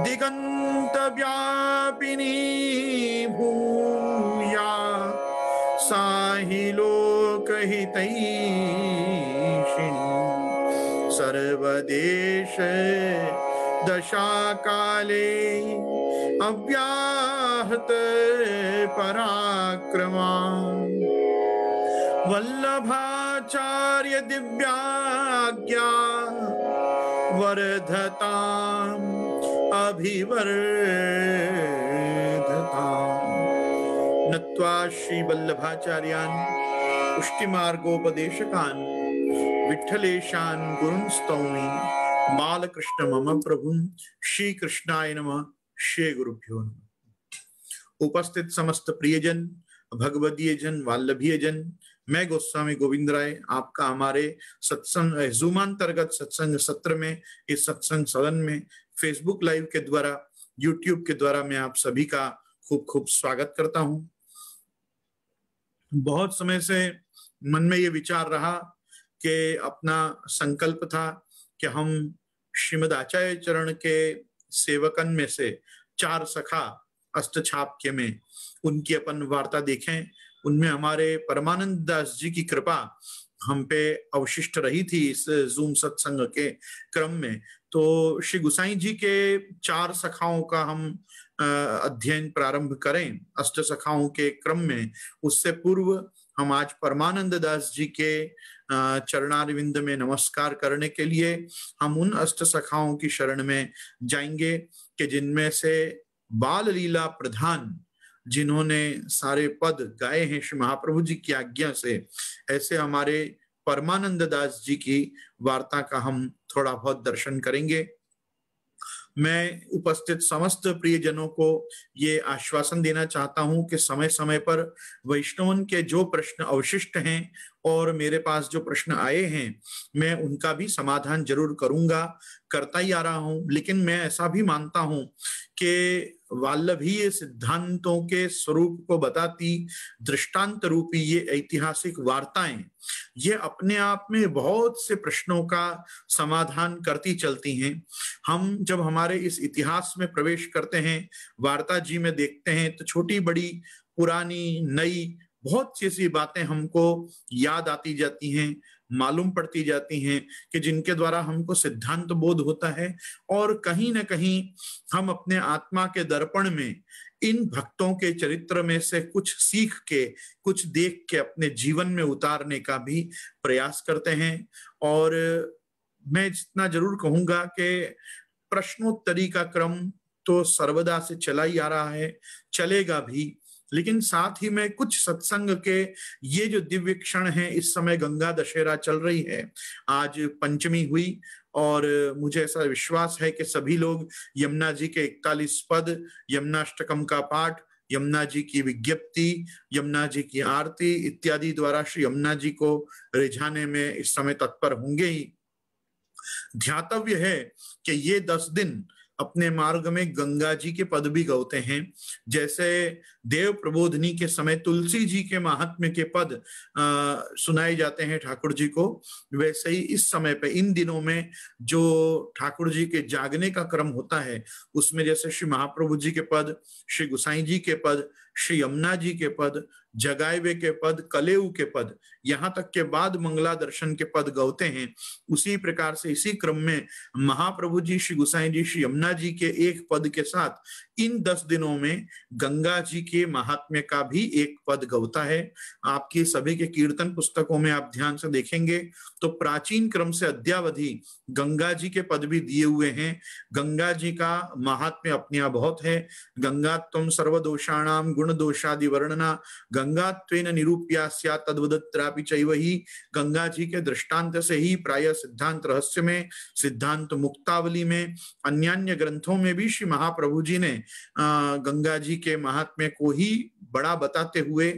दिगंत व्यापिनी भूया साहि लोकहितैषिणी सर्वदेश दशा काले अव्याहत पराक्रमा वल्लभाचार्य दिव्याज्ञा वर्धताम् अभिवर्धताम्। नत्वा श्री वल्लभाचार्यान् पुष्टिमार्गोपदेशकान् विठ्ठलेशान् गुरुन् स्तौमि बालकृष्ण मम प्रभुं। श्री कृष्णाय नमः। श्री गुरुभ्यो नमः। उपस्थित समस्त प्रियजन, भगवदीय जन, वाल्लभीय जन, मैं गोस्वामी गोविंद राय आपका हमारे सत्संग जूमांतर्गत सत्संग सत्र में, इस सत्संग सदन में फेसबुक लाइव के द्वारा, यूट्यूब के द्वारा मैं आप सभी का खूब खूब स्वागत करता हूं। बहुत समय से मन में ये विचार रहा कि अपना संकल्प था कि हम श्रीमद आचार्य चरण के सेवकन में से 4 सखा अष्टछाप्य में उनकी अपन वार्ता देखें। उनमें हमारे परमानंद दास जी की कृपा हम पे अवशिष्ट रही थी इस जूम सत्संग के क्रम में। तो श्री गुसाई जी के 4 सखाओं का हम अध्ययन प्रारंभ करें अष्ट सखाओं के क्रम में। उससे पूर्व हम आज परमानंद दास जी के चरणारविंद में नमस्कार करने के लिए हम उन अष्ट सखाओं की शरण में जाएंगे कि जिनमें से बाल लीला प्रधान जिन्होंने सारे पद गाए हैं श्री महाप्रभु जी की आज्ञा से, ऐसे हमारे परमानंद दास जी की वार्ता का हम थोड़ा बहुत दर्शन करेंगे। मैं उपस्थित समस्त प्रियजनों को ये आश्वासन देना चाहता हूं कि समय समय पर वैष्णवन के जो प्रश्न अवशिष्ट हैं और मेरे पास जो प्रश्न आए हैं मैं उनका भी समाधान जरूर करूंगा, करता ही आ रहा हूं। लेकिन मैं ऐसा भी मानता हूं कि वाल्लभीय सिद्धांतों के स्वरूप को बताती दृष्टांत रूपी ये ऐतिहासिक वार्ताएं, ये अपने आप में बहुत से प्रश्नों का समाधान करती चलती हैं। हम जब हमारे इस इतिहास में प्रवेश करते हैं, वार्ता जी में देखते हैं, तो छोटी बड़ी पुरानी नई बहुत सी ऐसी बातें हमको याद आती जाती हैं, मालूम पड़ती जाती हैं कि जिनके द्वारा हमको सिद्धांत बोध होता है। और कहीं ना कहीं हम अपने आत्मा के दर्पण में इन भक्तों के चरित्र में से कुछ सीख के, कुछ देख के अपने जीवन में उतारने का भी प्रयास करते हैं। और मैं जितना जरूर कहूंगा कि प्रश्नोत्तरी का क्रम तो सर्वदा से चला ही आ रहा है, चलेगा भी। लेकिन साथ ही में कुछ सत्संग के ये जो दिव्य क्षण हैं, इस समय गंगा दशहरा चल रही है, आज पंचमी हुई और मुझे ऐसा विश्वास है कि सभी लोग यमुना जी के 41 पद, यमुनाष्टकम का पाठ, यमुना जी की विज्ञप्ति, यमुना जी की आरती इत्यादि द्वारा श्री यमुना जी को रिझाने में इस समय तत्पर होंगे ही। ध्यातव्य है कि ये 10 दिन अपने मार्ग में गंगा जी के पद भी गाते हैं। जैसे देव प्रबोधनी के समय तुलसी जी के महात्म्य के पद सुनाए जाते हैं ठाकुर जी को, वैसे ही इस समय पे इन दिनों में जो ठाकुर जी के जागने का क्रम होता है, उसमें जैसे श्री महाप्रभु जी के पद, श्री गुसाई जी के पद, श्री यमुना जी के पद, जगाएवे के पद, कलेऊ के पद, यहाँ तक के बाद मंगला दर्शन के पद गाते हैं। उसी प्रकार से इसी क्रम में महाप्रभु जी, श्री गुसाई जी, श्री यमुना जी के एक पद के साथ इन 10 दिनों में गंगा जी के महात्म्य का भी एक पद गाता है। आपकी सभी के कीर्तन पुस्तकों में आप ध्यान से देखेंगे तो प्राचीन क्रम से अद्यावधि गंगा जी के पद भी दिए हुए हैं। गंगा जी का महात्म्य अपने यहाँ बहुत है। गंगा त्वं सर्वदोषाणाम गुण दोषादि वर्णना गंगा त्वेन निरूप्या स्यात् तद्वदत्रापि चैव ही। गंगा जी के दृष्टांत से ही प्राय सिद्धांत रहस्य में, सिद्धांत मुक्तावली में, अन्यान्य ग्रंथों में भी श्री महाप्रभु जी ने गंगा जी के महात्म्य को ही बड़ा बताते हुए,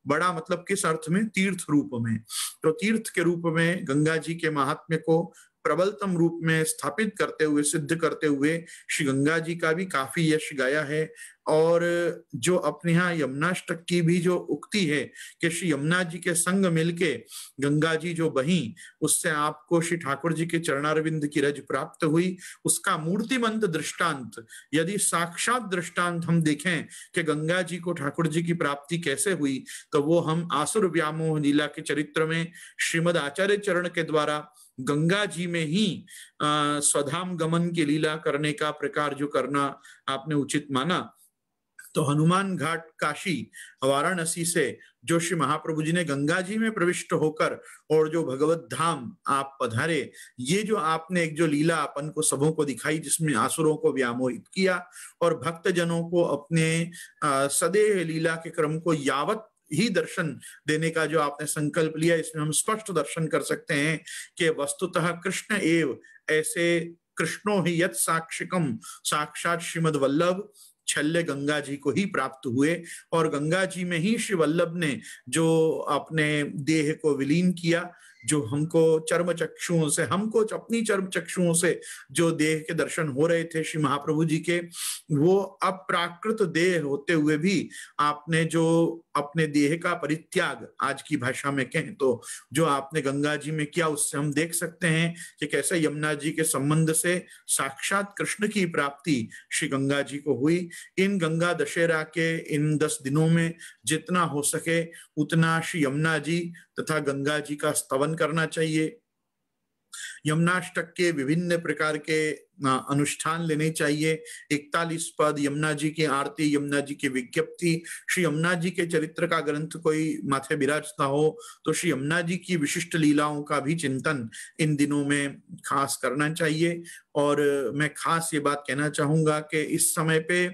बड़ा मतलब किस अर्थ में, तीर्थ रूप में, तो तीर्थ के रूप में गंगा जी के महात्म्य को प्रबलतम रूप में स्थापित करते हुए, सिद्ध करते हुए श्री गंगा जी का भी काफी यश गाया है। और जो अपने यहाँ यमुनाष्टक की भी जो उक्ति है कि श्री यमुना जी के संग मिलके गंगा जी जो बही, उससे आपको श्री ठाकुर जी के चरणारविंद की रज प्राप्त हुई, उसका मूर्तिमंत दृष्टांत, यदि साक्षात दृष्टांत हम देखें कि गंगा जी को ठाकुर जी की प्राप्ति कैसे हुई, तो वो हम आसुर व्यामोह लीला के चरित्र में श्रीमद आचार्य चरण के द्वारा गंगा जी में ही स्वधाम गमन की लीला करने का प्रकार जो करना आपने उचित माना, तो हनुमान घाट काशी वाराणसी से जो श्री महाप्रभु जी ने गंगा जी में प्रविष्ट होकर और जो भगवत धाम आप पधारे, ये जो आपने एक जो लीला अपन को सबों को दिखाई, जिसमें आसुरों को व्यामोहित किया और भक्त जनों को अपने सदेह लीला के क्रम को यावत ही दर्शन देने का जो आपने संकल्प लिया, इसमें हम स्पष्ट दर्शन कर सकते हैं कि वस्तुतः कृष्ण एव ऐसे कृष्णो ही यत साक्षिकम, साक्षात श्रीमद वल्लभ छल्ले गंगा जी को ही प्राप्त हुए। और गंगा जी में ही श्री वल्लभ ने जो अपने देह को विलीन किया, जो हमको चर्म चक्षुओं से, हमको अपनी चर्म चक्षुओं से जो देह के दर्शन हो रहे थे श्री महाप्रभु जी के, वो अप्राकृत देह होते हुए भी आपने जो अपने देह का परित्याग, आज की भाषा में कहें तो जो आपने गंगा जी में किया, उससे हम देख सकते हैं कि कैसे यमुना जी के संबंध से साक्षात कृष्ण की प्राप्ति श्री गंगा जी को हुई। इन गंगा दशहरा के इन 10 दिनों में जितना हो सके उतना श्री यमुना जी तथा गंगा जी का स्तवन करना चाहिए। यमुनाष्टक के विभिन्न प्रकार के अनुष्ठान लेने चाहिए। 41 पद यमुना जी की आरती, यमुना जी की विज्ञप्ति, श्री यमुना जी के चरित्र का ग्रंथ कोई माथे विराजता हो तो श्री यमुना जी की विशिष्ट लीलाओं का भी चिंतन इन दिनों में खास करना चाहिए। और मैं खास ये बात कहना चाहूंगा कि इस समय पे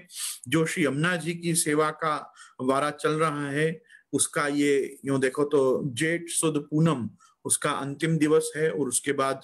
जो श्री यमुना जी की सेवा का वारा चल रहा है, उसका ये यूं देखो तो जेठ सुद पूनम उसका अंतिम दिवस है, और उसके बाद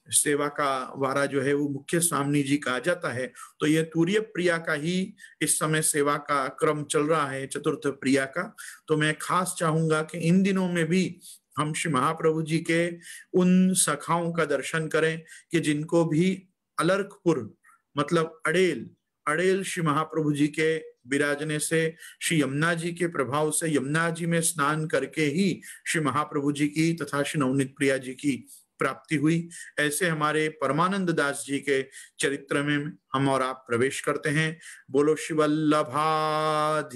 सेवा का वारा जो है वो मुख्य स्वामी जी का आ जाता है। तो ये तुर्य प्रिया का ही इस समय सेवा का क्रम चल रहा है, चतुर्थ प्रिया का। तो मैं खास चाहूंगा कि इन दिनों में भी हम श्री महाप्रभु जी के उन सखाओं का दर्शन करें कि जिनको भी अलर्कपुर मतलब अड़ेल श्री महाप्रभु जी के विराजने से, श्री यमुना जी के प्रभाव से, यमुना जी में स्नान करके ही श्री महाप्रभु जी की तथा श्री नवनीत प्रिया जी की प्राप्ति हुई। ऐसे हमारे परमानंद दास जी के चरित्र में हम और आप प्रवेश करते हैं। बोलो श्री वल्लभाधीश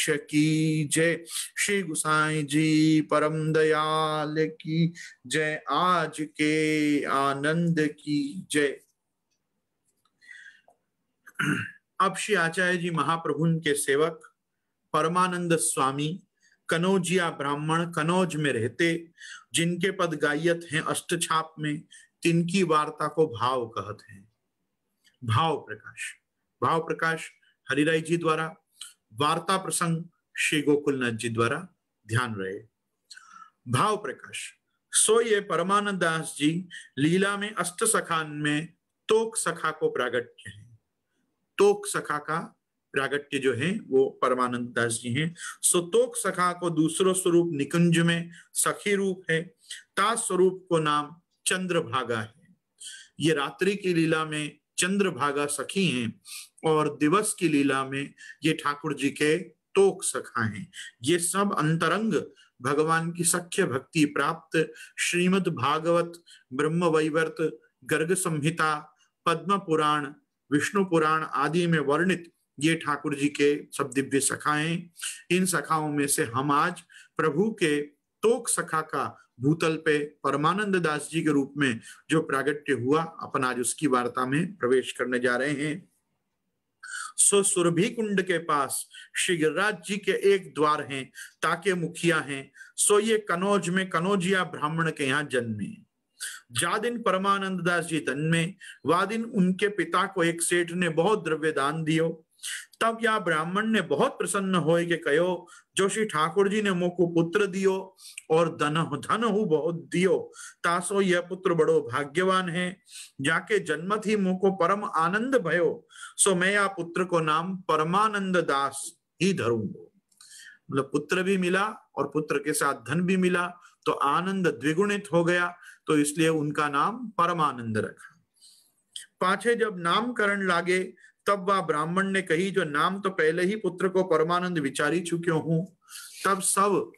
की जय, श्री गुसाई जी परम दयाल की जय, आज के आनंद की जय। अब श्री आचार्य जी महाप्रभु के सेवक परमानंद स्वामी कनौजिया ब्राह्मण कनौज में रहते, जिनके पद गायत हैं अष्टछाप में, तिनकी वार्ता को भाव कहते हैं। भाव प्रकाश हरिराय जी द्वारा, वार्ता प्रसंग श्री गोकुलनाथ जी द्वारा। ध्यान रहे भाव प्रकाश। सो ये परमानंद दास जी लीला में अष्ट सखान में तोक सखा को प्रागट्य है। तोक सखा का प्रागट्य जो है वो परमानंद दास जी हैं। सो तोक सखा को दूसरो स्वरूप निकुंज में सखी रूप है, ता स्वरूप को नाम चंद्रभागा है। ये रात्रि की लीला में चंद्रभागा सखी हैं और दिवस की लीला में ये ठाकुर जी के तोक सखा हैं। ये सब अंतरंग भगवान की सख्य भक्ति प्राप्त श्रीमद् भागवत, ब्रह्म वैवर्त, गर्ग संहिता, पद्म पुराण, विष्णु पुराण आदि में वर्णित ये ठाकुर जी के सब दिव्य सखाएं। इन सखाओं में से हम आज प्रभु के तोक सखा का भूतल पे परमानंद दास जी के रूप में जो प्रागट्य हुआ, अपन आज उसकी वार्ता में प्रवेश करने जा रहे हैं। सो सुरभि कुंड के पास श्री गिरिराज जी के एक द्वार हैं, ताके मुखिया हैं। सो ये कनौज में कनौजिया ब्राह्मण के यहाँ जन्मे। जा दिन परमानंद दास जी तन्मे, वा दिन उनके पिता को एक सेठ ने बहुत द्रव्य दान दियो। तब या ब्राह्मण ने बहुत प्रसन्न होए के कहो, जो श्री ठाकुर जी ने मोको पुत्र दियो और धन हु बहुत दियो, तासो यह पुत्र बड़ो भाग्यवान है, जाके जन्मत ही मोको परम आनंद भयो। सो मैं या पुत्र को नाम परमानंद दास ही धरूंगो। मतलब पुत्र भी मिला और पुत्र के साथ धन भी मिला, तो आनंद द्विगुणित हो गया। तो इसलिए उनका नाम परमानंद रखा। पाछे जब नामकरण लागे तब वह ब्राह्मण ने कही, जो नाम तो पहले ही पुत्र को परमानंद विचारी चुक्यो हूं। तब सब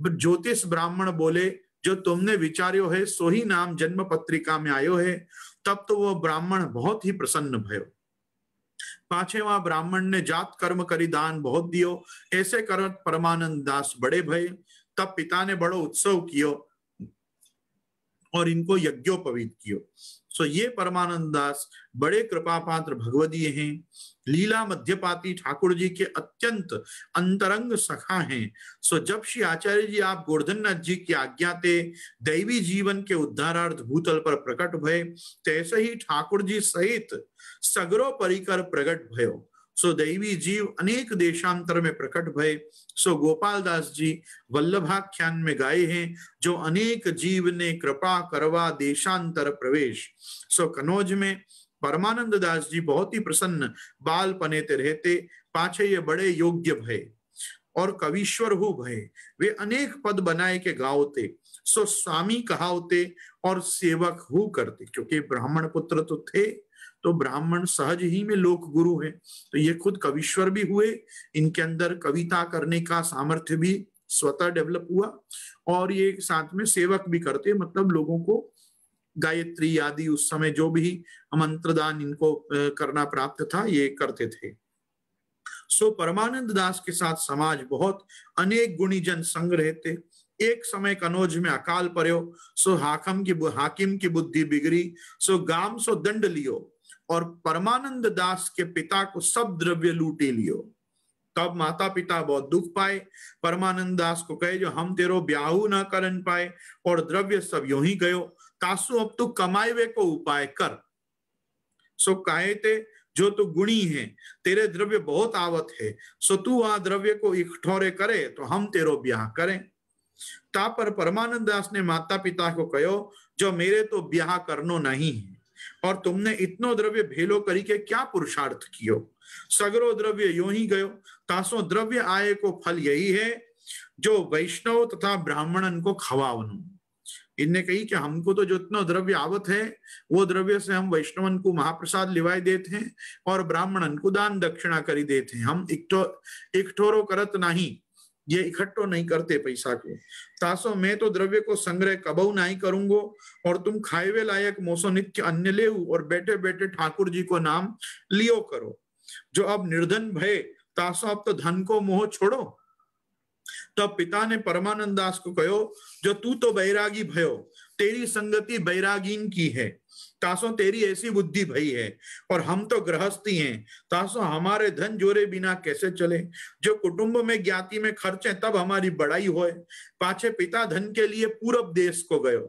ज्योतिष ब्राह्मण बोले, जो तुमने विचार्यो है सो ही नाम जन्म पत्रिका में आयो है। तब तो वो ब्राह्मण बहुत ही प्रसन्न भयो। पाछे वहां ब्राह्मण ने जात कर्म करी दान बहुत दियो, ऐसे करत परमानंद दास बड़े भय। तब पिता ने बड़ो उत्सव कियो और इनको यज्ञोपवीत कियो। सो ये परमानंद दास बड़े कृपा पात्र भगवदीय हैं, लीला मध्यपाती ठाकुर जी के अत्यंत अंतरंग सखा हैं। सो जब श्री आचार्य जी आप गोवर्धननाथ जी की आज्ञा ते दैवी जीवन के उद्धारार्थ भूतल पर प्रकट भय, तैसे ही ठाकुर जी सहित सगरो परिकर प्रकट भयो। सो दैवी जीव अनेक देशांतर में प्रकट भय। सो गोपाल दास जी वल्लभाख्यान में गाए हैं, जो अनेक जीव ने कृपा करवा देशांतर प्रवेश। सो कनौज में परमानंद दास जी बहुत ही प्रसन्न बाल पनेते रहते। पाछे ये बड़े योग्य भय और कवीश्वर हो भय, वे अनेक पद बनाए के गाओते। सो स्वामी कहावते और सेवक हु करते, क्योंकि ब्राह्मण पुत्र तो थे, तो ब्राह्मण सहज ही में लोक गुरु है, तो ये खुद कवीश्वर भी हुए। इनके अंदर कविता करने का सामर्थ्य भी स्वतः डेवलप हुआ, और ये साथ में सेवक भी करते, मतलब लोगों को गायत्री आदि उस समय जो भी मंत्रदान इनको करना प्राप्त था ये करते थे। सो परमानंद दास के साथ समाज बहुत अनेक गुणीजन संग रहते। एक समय कनौज में अकाल पर्यो, सो हाकिम की बुद्धि बिगड़ी, सो गाम सो दंड लियो और परमानंद दास के पिता को सब द्रव्य लूटे लियो। तब माता पिता बहुत दुख पाए, परमानंद दास को कहे, जो हम तेरो ब्याहू न करन पाए और द्रव्य सब यूं ही गयो, तासु अब तू कमाईवे को उपाय कर। सो कहे थे, जो तू गुणी है, तेरे द्रव्य बहुत आवत है, सो तू वहां द्रव्य को इकठोरे करे तो हम तेरो ब्याह करें। ता पर परमानंद दास ने माता पिता को कहो, जो मेरे तो ब्याह करनो नहीं है, और तुमने इतनो द्रव्य भेलो करी के क्या पुरुषार्थ कियो। सगरो द्रव्य यूं ही गयो, तासो द्रव्य आए को फल यही है, जो वैष्णव तथा ब्राह्मणन को खवावनु। इनने कही कि हमको तो जितना द्रव्य आवत है, वो द्रव्य से हम वैष्णवन को महाप्रसाद लिवाई देते हैं और ब्राह्मणन को दान दक्षिणा करी देते हैं। हम इकठोरो करत नहीं, ये इकट्ठो नहीं करते पैसा को। तासो मैं तो द्रव्य को संग्रह कबहू नहीं करूंगो, और तुम खाएवे लायक मोसो नित्य अन्य ले और बैठे बैठे ठाकुर जी को नाम लियो करो। जो अब निर्धन भय, तासो अब तो धन को मोह छोड़ो। तब पिता ने परमानंद दास को कहो, जो तू तो बैरागी भयो, तेरी संगति बैरागीन की है, तासो तेरी ऐसी बुद्धि भई है, और हम तो गृहस्थी हैं, तासो हमारे धन जोरे बिना कैसे चले। जो कुटुंब में ज्ञाति में खर्चे तब हमारी बड़ाई होए। पाछे पिता धन के लिए पूरब देश को गयो,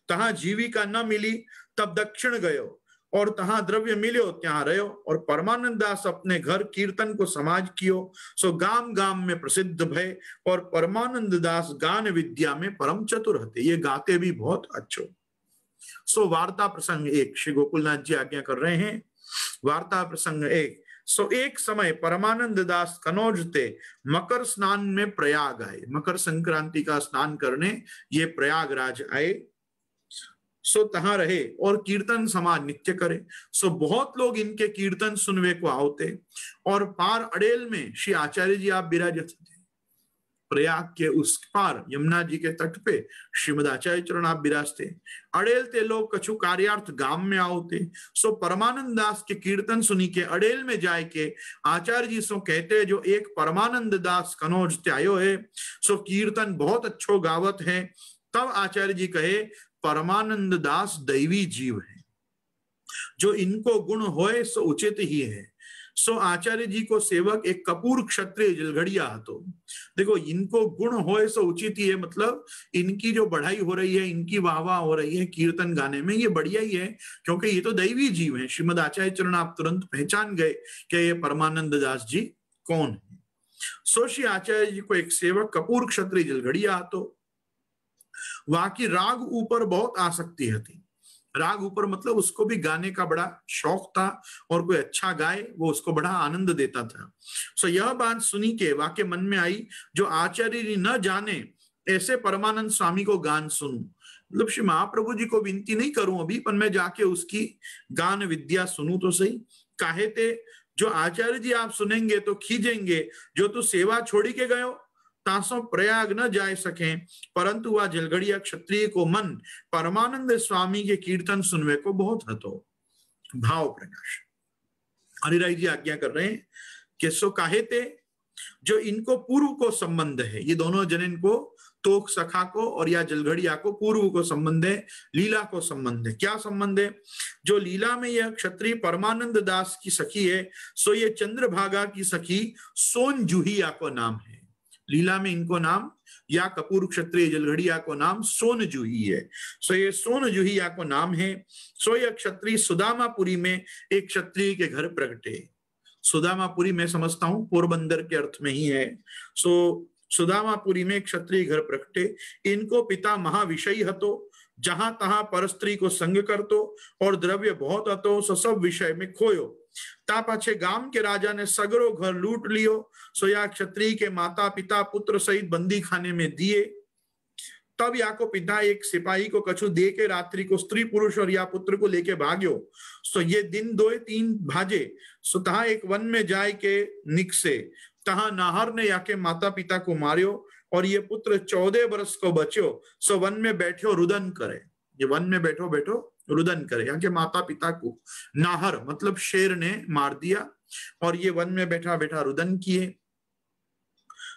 तहां जीविका न मिली, तब दक्षिण गयो, और तहां द्रव्य मिलो त्यां रहो। और परमानंद दास अपने घर कीर्तन को समाज कियो, सो गाम गाम में प्रसिद्ध भय। और परमानंद दास गान विद्या में परम चतुर हते, ये गाते भी बहुत अच्छो। सो वार्ता प्रसंग एक, श्री गोकुलनाथ जी आज्ञा कर रहे हैं। वार्ता प्रसंग एक। सो एक समय परमानंद दास कनौज थे मकर स्नान में प्रयाग आए, मकर संक्रांति का स्नान करने ये प्रयागराज आए। सो तहां रहे और कीर्तन समाज नित्य करे। सो बहुत लोग इनके कीर्तन सुनवे को आवते। और पार अड़ेल में श्री आचार्य जी आप विराजत थे, प्रयाग के उस पार यमुना जी के तट पे श्रीमद आचार्य चरण आप विराजते। अड़ेल ते लोग कछु कार्यार्थ गांव में आवते। सो परमानंद दास के कीर्तन सुनी के अड़ेल में जाए के आचार्य जी सो कहते, जो एक परमानंद दास कनौज ते आयो है, सो कीर्तन बहुत अच्छो गावत है। तब आचार्य जी कहे, परमानंद दास दैवी जीव है, जो इनको गुण होए सो उचित ही है। सो आचार्य जी को सेवक एक कपूर क्षत्रिय जलघड़िया तो देखो, इनको गुण होए सो उचित ही है, मतलब इनकी जो बढ़ाई हो रही है, इनकी वाहवाह हो रही है कीर्तन गाने में, ये बढ़िया ही है, क्योंकि ये तो दैवी जीव है। श्रीमद आचार्य चरण आप तुरंत पहचान गए कि ये परमानंद दास जी कौन है। सो श्री आचार्य जी को एक सेवक कपूर क्षत्रिय जलघड़िया तो वहां की राग ऊपर बहुत आसक्ति थी। राग ऊपर मतलब उसको भी गाने का बड़ा शौक था, और कोई अच्छा गाए वो उसको बड़ा आनंद देता था। सो यह बात सुनी के वाके मन में आई, जो आचार्य जी न जाने ऐसे परमानंद स्वामी को गान सुनूं। मतलब श्री महाप्रभु जी को विनती नहीं करूं अभी, पर मैं जाके उसकी गान विद्या सुनूं तो सही। काहे ते जो आचार्य जी आप सुनेंगे तो खींचेंगे, जो तू सेवा छोड़ी के गयो तासो प्रयाग न जाए सके, परंतु वह जलगड़िया क्षत्रिय को मन परमानंद स्वामी के कीर्तन सुनवे को बहुत हतो। भाव प्रकाश हरिराय जी आज्ञा कर रहे हैं कि सो काहे ते जो इनको पूर्व को संबंध है, ये दोनों जन इनको तोक सखा को और या जलघड़िया को पूर्व को संबंध है, लीला को संबंध है। क्या संबंध है? जो लीला में यह क्षत्रिय परमानंद दास की सखी है, सो ये चंद्रभागा की सखी सोन जूहिया को नाम है। लीला में इनको नाम, या कपूर क्षत्रिय जलघड़िया को नाम सोन जूही है, सो ये सोन जूहिया को नाम है। सो यह क्षत्रिय सुदामापुरी में एक क्षत्रिय के घर प्रगटे। सुदामापुरी मैं समझता हूं पोरबंदर के अर्थ में ही है। सो सुदामापुरी में क्षत्रिय घर प्रगटे, इनको पिता महाविषयी हतो, जहां तहां परस्त्री को संग करतो और द्रव्य बहुत हतो, सो सब विषय में खोयो। ता पाछे गाम के राजा ने सगरो घर लूट लियो, सो या क्षत्रिय के माता पिता पुत्र सहित बंदी खाने में दिए। तब या को पिता एक सिपाही को कछु दे के रात्रि को स्त्री पुरुष और या पुत्र को लेके भाग्यो। सो ये दिन 2-3 भाजे, सो तहा एक वन में जाए के निकसे, तहा नाहर ने या के माता पिता को मारियो और ये पुत्र 14 बरस को बच्यो। सो वन में बैठो रुदन करे, ये वन में बैठो बैठो रुदन करे, यहाँ के माता पिता को नाहर मतलब शेर ने मार दिया और ये वन में बैठा बैठा रुदन किए।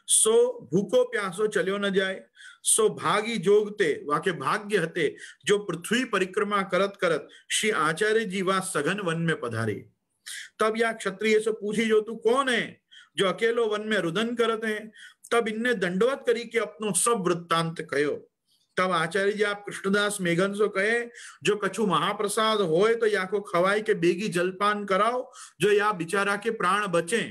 सो भूखो प्यासो चलियो न जाए, सो भागी जोगते वाके भाग्य हते, जो पृथ्वी परिक्रमा करत करत श्री आचार्य जी वा सघन वन में पधारे। तब या क्षत्रिय से पूछी, जो तू कौन है जो अकेलो वन में रुदन करत है? तब इनने दंडवत करी के अपनो सब वृत्तांत कहो। तब आचार्य जी आप कृष्णदास मेघन सो कहे, जो कछु महाप्रसाद होए तो या को खवाई के बेगी जलपान कराओ, जो या बिचारा के प्राण बचे।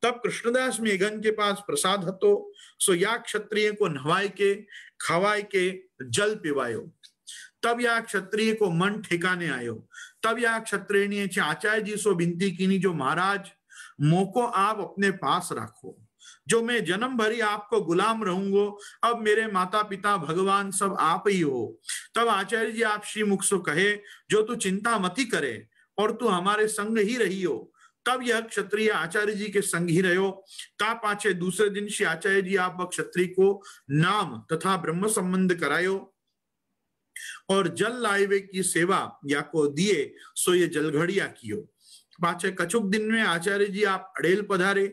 तब कृष्णदास मेघन के पास प्रसाद हतो, सो या क्षत्रिय को नहवाई के खवाई के जल पिवायो। तब या क्षत्रिय को मन ठिकाने आयो। तब या क्षत्रिय ने आचार्य जी सो विनती कीनी, जो महाराज मोको आप अपने पास रखो, जो मैं जन्म भरी आपको गुलाम रहूंगो, अब मेरे माता पिता भगवान सब आप ही हो। तब आचार्य जी आप श्री मुख सो कहे, जो तू चिंता मती करे और तू हमारे संग ही रही हो। तब यह क्षत्रिय आचार्य जी के संग ही रहो। ता पाछे दूसरे दिन श्री आचार्य जी आप क्षत्रिय को नाम तथा ब्रह्म संबंध करायो और जल लाइवे की सेवा या को दिए, सो ये जलघड़िया कियो। पाछे कछुक दिन में आचार्य जी आप अड़ेल पधारे।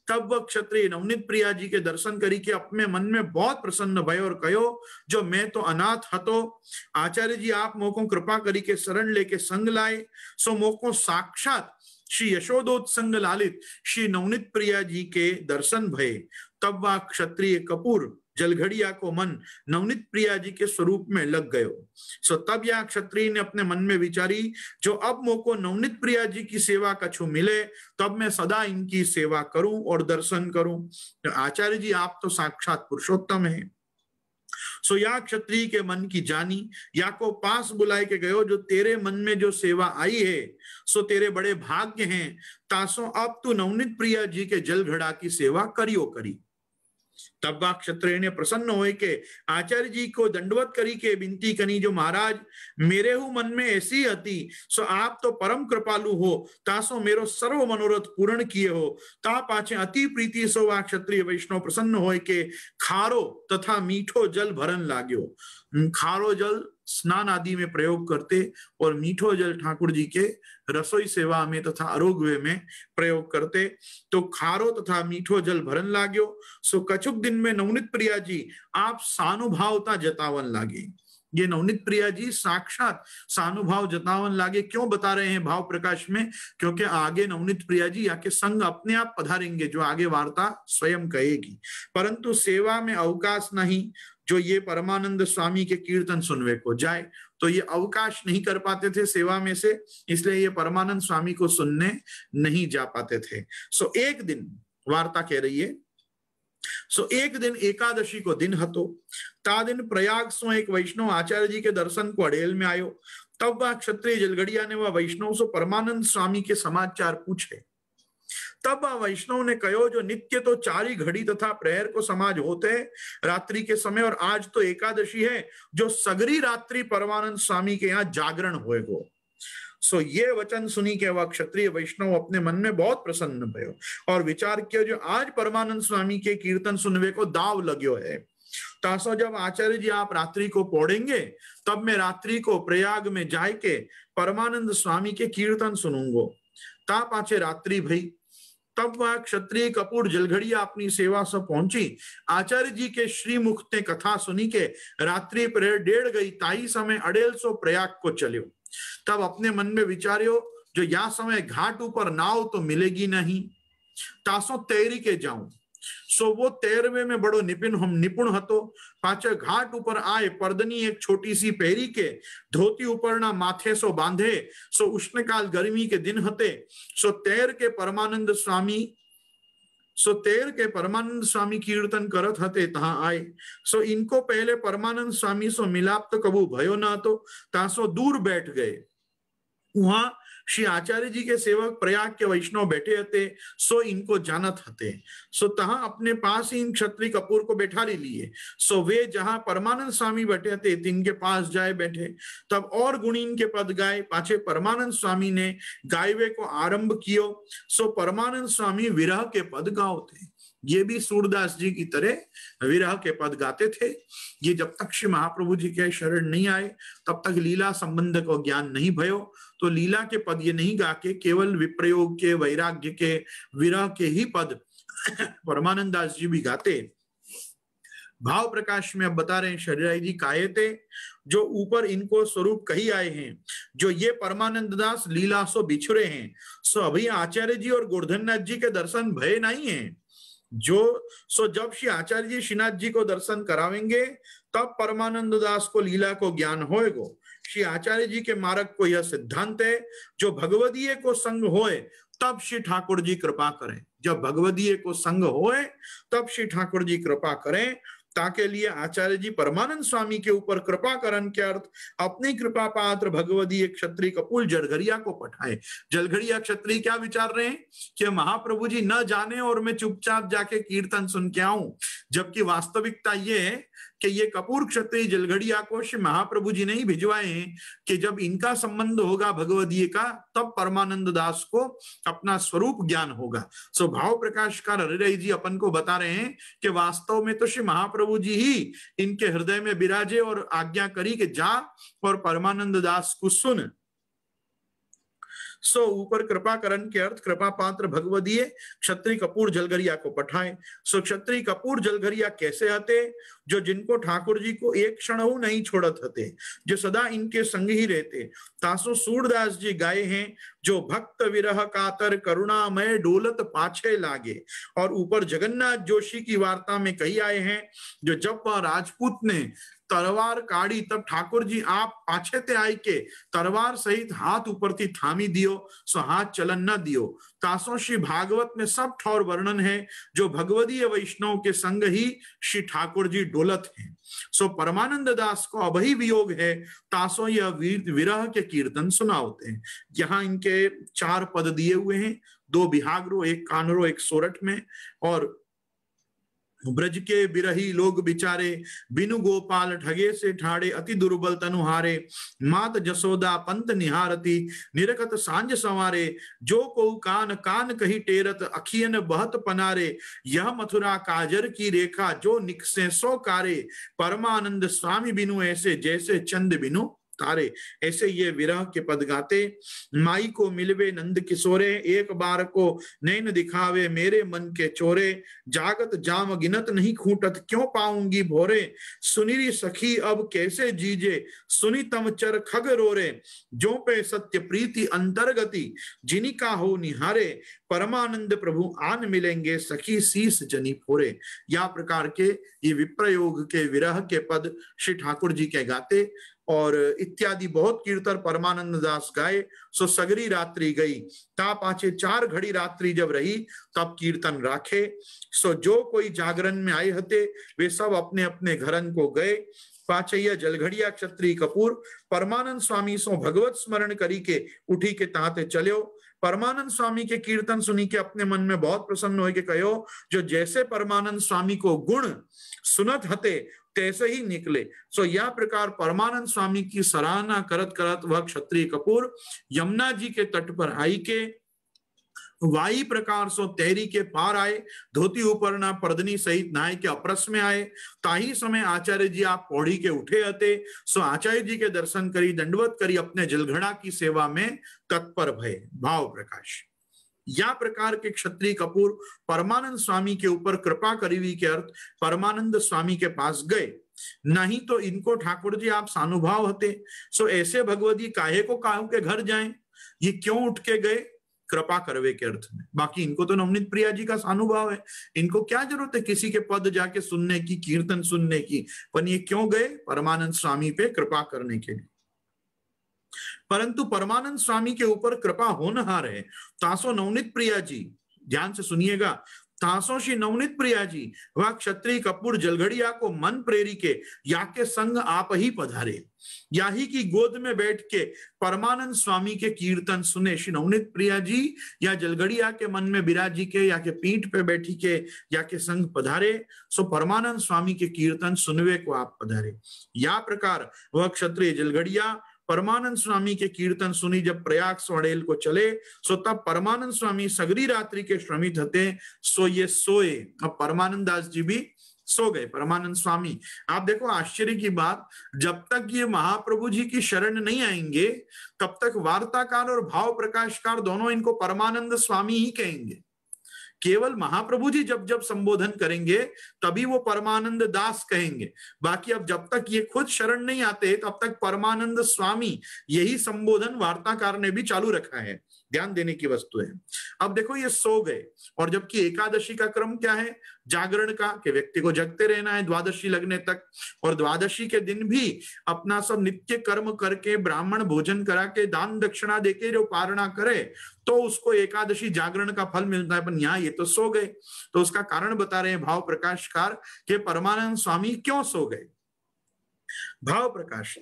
तब वह क्षत्रिय नवनीत प्रिया जी के दर्शन करी के अपने मन में बहुत प्रसन्न भय और कहो, जो मैं तो अनाथ हतो, आचार्य जी आप मोको कृपा करी के शरण लेके संग लाए। सो मोको साक्षात श्री यशोदोत्संग लालित श्री नवनीत प्रिया जी के दर्शन भये। तब वह क्षत्रिय कपूर जलघड़िया को मन नवनीत प्रिया जी के स्वरूप में लग गयो। सो तब यह क्षत्रिय ने अपने मन में विचारी, जो अब मोको नवनीत प्रिया जी की सेवा कछु मिले, तब मैं सदा इनकी सेवा करूं और दर्शन करूं। तो आचार्य जी आप तो साक्षात पुरुषोत्तम है। सो या क्षत्रिय के मन की जानी, या को पास बुलाए के गयो, जो तेरे मन में जो सेवा आई है सो तेरे बड़े भाग्य हैं। तासो अब तू नवनीत प्रिया जी के जल घड़ा की सेवा करियो करी। तब वह क्षत्रिय ने प्रसन्न होए के आचार्य जी को दंडवत करी के विनती करी, जो महाराज मेरे हु मन में ऐसी हती, सो आप तो परम कृपालु हो, तासो मेरो सर्व मनोरथ पूर्ण किए हो। ता पाछे अति प्रीति सो वह क्षत्रिय वैष्णव प्रसन्न होए के खारो तथा मीठो जल भरन लाग्यो। खारो जल स्नान आदि में प्रयोग करते और मीठो जल ठाकुर जी के रसोई सेवा में तथा आरोग्य में प्रयोग करते। तो खारो तथा मीठो जल भरन लाग्यो। सो कछुक दिन में नवनीत प्रिया जी आप सानुभावता जतावन लागे। ये नवनीत प्रिया जी साक्षात सानुभाव जतावन लागे। क्यों बता रहे हैं भाव प्रकाश में? क्योंकि आगे नवनीत प्रिया जी आके संग अपने आप पधारेंगे, जो आगे वार्ता स्वयं कहेगी। परंतु सेवा में अवकाश नहीं, जो ये परमानंद स्वामी के कीर्तन सुनवे को जाए, तो ये अवकाश नहीं कर पाते थे सेवा में से, इसलिए ये परमानंद स्वामी को सुनने नहीं जा पाते थे। सो एक दिन वार्ता कह रही है, सो एक दिन एकादशी को दिन हतो। ता दिन प्रयाग सो एक वैष्णव आचार्य जी के दर्शन को अड़ेल में आयो। तब वह क्षत्रिय जलगड़िया ने वह वैष्णव सो परमानंद स्वामी के समाचार पूछे। तब वैष्णव ने कहो जो नित्य तो 4 ही घड़ी तथा प्रहर को समाज होते हैं रात्रि के समय, और आज तो एकादशी है जो सगरी रात्रि परमानंद स्वामी के यहाँ जागरण होएगो। सो ये वचन सुनी के वह क्षत्रिय वैष्णव अपने मन में बहुत प्रसन्न भयो और विचार किया जो आज परमानंद स्वामी के कीर्तन सुनवे को दाव लाग्यो है। तासो जब आचार्य जी आप रात्रि को पढ़ेंगे तब मैं रात्रि को प्रयाग में जाए के परमानंद स्वामी के कीर्तन सुनूंगो। ता पाचे रात्रि भई, तब वह क्षत्रिय कपूर जलघड़िया अपनी सेवा से पहुंची। आचार्य जी के श्रीमुख ने कथा सुनी के रात्रि प्रहर 1:30 गई, ताई समय 150 प्रयाग को चलियो। तब अपने मन में विचारियो जो या समय घाट ऊपर नाव तो मिलेगी नहीं, तासो तैरी के जाऊं। सो वो तैरवे में बड़ो निपुण हतो। पाछे घाट ऊपर आए, पर्दनी एक छोटी सी पहरी के, धोती ऊपर ना माथे सो बांधे। सो उष्णकाल गर्मी के दिन हते। सो तैर के परमानंद स्वामी कीर्तन करत हते तहां आए। सो इनको पहले परमानंद स्वामी सो मिलाप तो कबू भयो ना तो तासो दूर बैठ गए। वहां श्री आचार्य जी के सेवक प्रयाग के वैष्णव बैठे हते, सो इनको जानत हते। सो तहां अपने पास ही इन क्षत्रिय कपूर को बैठा ले लिए। सो वे जहां परमानंद स्वामी बैठे हते तिनके पास जाए बैठे। तब और गुणीन के पद गाए। पाछे परमानंद स्वामी ने गायवे को आरंभ कियो। सो परमानंद स्वामी विरह के पद गाओ थे। ये भी सूरदास जी की तरह विरह के पद गाते थे। ये जब तक श्री महाप्रभु जी के शरण नहीं आए तब तक लीला संबंध को ज्ञान नहीं भयो। तो लीला के पद ये नहीं गा के केवल विप्रयोग के, वैराग्य के, विरह के ही पद परमानंद दास जी भी गाते। भाव प्रकाश में अब बता रहे हैं शरीराई जी कायते जो ऊपर इनको स्वरूप कही आए हैं, जो ये परमानंद दास लीला सो बिछुरे हैं। सो अभी आचार्य जी और गोवर्धननाथ जी के दर्शन भय नहीं है। जब श्री आचार्य जी श्रीनाथ जी को दर्शन करावेंगे तब परमानंद दास को लीला को ज्ञान होएगो। श्री आचार्य जी के मार्ग को यह सिद्धांत है जो भगवदीय को संग होए तब श्री ठाकुर जी कृपा करें। जब भगवदीय को संग होए तब श्री ठाकुर जी कृपा करें। ताके लिए आचार्य जी परमानंद स्वामी के ऊपर कृपा करन के अर्थ अपनी कृपा पात्र भगवदीय क्षत्रिय कपूर जलघड़िया को पठाए। जलघड़िया क्षत्रिय क्या विचार रहे हैं कि महाप्रभु जी न जाने और मैं चुपचाप जाके कीर्तन सुन के आऊं, जबकि वास्तविकता ये है कि ये कपूर क्षत्रिय जलघड़िया को श्री महाप्रभु जी ने ही भिजवाए हैं कि जब इनका संबंध होगा भगवदीय का तब परमानंद दास को अपना स्वरूप ज्ञान होगा। सो भाव प्रकाशकार हरिराई जी अपन को बता रहे हैं कि वास्तव में तो श्री महाप्रभु जी ही इनके हृदय में विराजे और आज्ञा करी कि जा और परमानंद दास को सुन। सो ऊपर कृपा करण के अर्थ कृपा पात्र भगवदीय क्षत्रिय कपूर जलघड़िया को पठाए। सो क्षत्रिय कपूर जलघड़िया कैसे आते, जो जिनको ठाकुर जी को एक क्षण नहीं छोड़त हते, जो सदा इनके संग ही रहते। तासो सूरदास जी गाए हैं जो भक्त विरह कातर करुणामय डोलत पाछे लागे। और ऊपर जगन्नाथ जोशी की वार्ता में कही आए हैं जो जब वह राजपूत ने तलवार काढ़ी तब ठाकुर जी आप पाछे ते आई के तलवार सहित हाथ ऊपर थी थामी दियो, सो हाथ चलन न दियो। तासो श्री भागवत में सब ठौर वर्णन है जो भगवदीय वैष्णव के संग ही श्री ठाकुर जी डोलत हैं। सो परमानंद दास को अभी वियोग है, तासो यह विरह के कीर्तन सुनाते हैं। यहाँ इनके 4 पद दिए हुए हैं, 2 बिहागरो, 1 कानरो, 1 सोरठ में। और ब्रज के बिरही लोग बिचारे बिनु गोपाल ठगे से ठाड़े अति दुर्बल तनुहारे। मात जसोदा पंत निहारती निरखत सांझ संवारे। जो को कान कान कही टेरत अखियन बहत पनारे। यह मथुरा काजर की रेखा जो निकसे सो कारे। परमानंद स्वामी बिनु ऐसे जैसे चंद बिनु तारे। ऐसे ये विरह के पद गाते। माई को मिलवे नंद किशोरे एक बार को नैन दिखावे मेरे मन के चोरे। जागत जाम गिनत नहीं खूटत क्यों पाऊंगी भोरे। सुनिरी सखी अब कैसे जीजे सुनी तम चर खग रोरे। जो पे सत्य प्रीति अंतर्गति जिनिका हो निहारे। परमानंद प्रभु आन मिलेंगे सखी शीस जनी फोरे। या प्रकार के ये विप्रयोग के विरह के पद श्री ठाकुर जी के गाते। और इत्यादि बहुत कीर्तन परमानंद दास गाए। सो सगरी रात्रि गई ता पाछे 4 घड़ी रात्रि जब रही तब कीर्तन राखे। सो जो कोई जागरण में आए हते वे सब अपने अपने घरन को गए। पाचैया जलघड़िया क्षत्रिय कपूर परमानंद स्वामी सो भगवत स्मरण करी के उठी के ताते चल्यो। परमानंद स्वामी के कीर्तन सुनी के अपने मन में बहुत प्रसन्न हो के कहो, जो जैसे परमानंद स्वामी को गुण सुनत हते तैसे ही निकले। सो यह प्रकार परमानंद स्वामी की सराहना करत करत वह क्षत्रिय कपूर यमुना जी के तट पर आई के वाई प्रकार सो तैरी के पार आए, धोती ऊपर ना पर्दनी सहित नहाय के अपरस में आए। ताही समय आचार्य जी आप पौड़ी के उठे हते, सो आचार्य जी के दर्शन करी, दंडवत करी, अपने जलघड़ा की सेवा में तत्पर भय। भाव प्रकाश या प्रकार के क्षत्रिय कपूर परमानंद स्वामी के ऊपर कृपा करीवी के अर्थ परमानंद स्वामी के पास गए। नहीं तो इनको ठाकुर जी आप सानुभाव हते, सो ऐसे भगवती काहे को काहू के घर जाएं, ये क्यों उठ के गए, कृपा करवे के अर्थ में। बाकी इनको तो नवनीत प्रिया जी का सानुभाव है, इनको क्या जरूरत है किसी के पद जाके सुनने की, कीर्तन सुनने की, पर ये क्यों गए, परमानंद स्वामी पे कृपा करने के लिए। परंतु परमानंद स्वामी के ऊपर कृपा होनहार है तासो नवनीत प्रिया जी, ध्यान से सुनिएगा, तासो श्री नवनीत प्रिया जी वह क्षत्रिय कपूर जलघड़िया को मन प्रेरी के या के संग आप ही पधारे, या ही की गोद में बैठ के परमानंद स्वामी के कीर्तन सुने। श्री नवनीत प्रिया जी या जलघड़िया के मन में बिराजी के या के पीठ पे बैठी के या के संग पधारे, सो परमानंद स्वामी के कीर्तन सुनवे को आप पधारे। या प्रकार वह क्षत्रिय जलघड़िया परमानंद स्वामी के कीर्तन सुनी जब प्रयाग स्वड़ेल को चले, सो तब परमानंद स्वामी सगरी रात्रि के श्रमित हते, सो ये सोए। अब परमानंद दास जी भी सो गए। परमानंद स्वामी, आप देखो आश्चर्य की बात, जब तक ये महाप्रभु जी की शरण नहीं आएंगे तब तक वार्ताकार और भाव प्रकाशकार दोनों इनको परमानंद स्वामी ही कहेंगे। केवल महाप्रभु जी जब जब संबोधन करेंगे तभी वो परमानंद दास कहेंगे। बाकी अब जब तक ये खुद शरण नहीं आते तब तक परमानंद स्वामी यही संबोधन वार्ताकार ने भी चालू रखा है। ध्यान देने की वस्तु है। अब देखो ये सो गए, और जबकि एकादशी का क्रम क्या है, जागरण का, कि व्यक्ति को जगते रहना है द्वादशी लगने तक, और द्वादशी के दिन भी अपना सब नित्य कर्म करके ब्राह्मण भोजन करा के दान दक्षिणा देके जो पारणा करे तो उसको एकादशी जागरण का फल मिलता है। पर यहाँ ये तो सो गए, तो उसका कारण बता रहे हैं भाव प्रकाशकार के परमानंद स्वामी क्यों सो गए। भाव प्रकाश,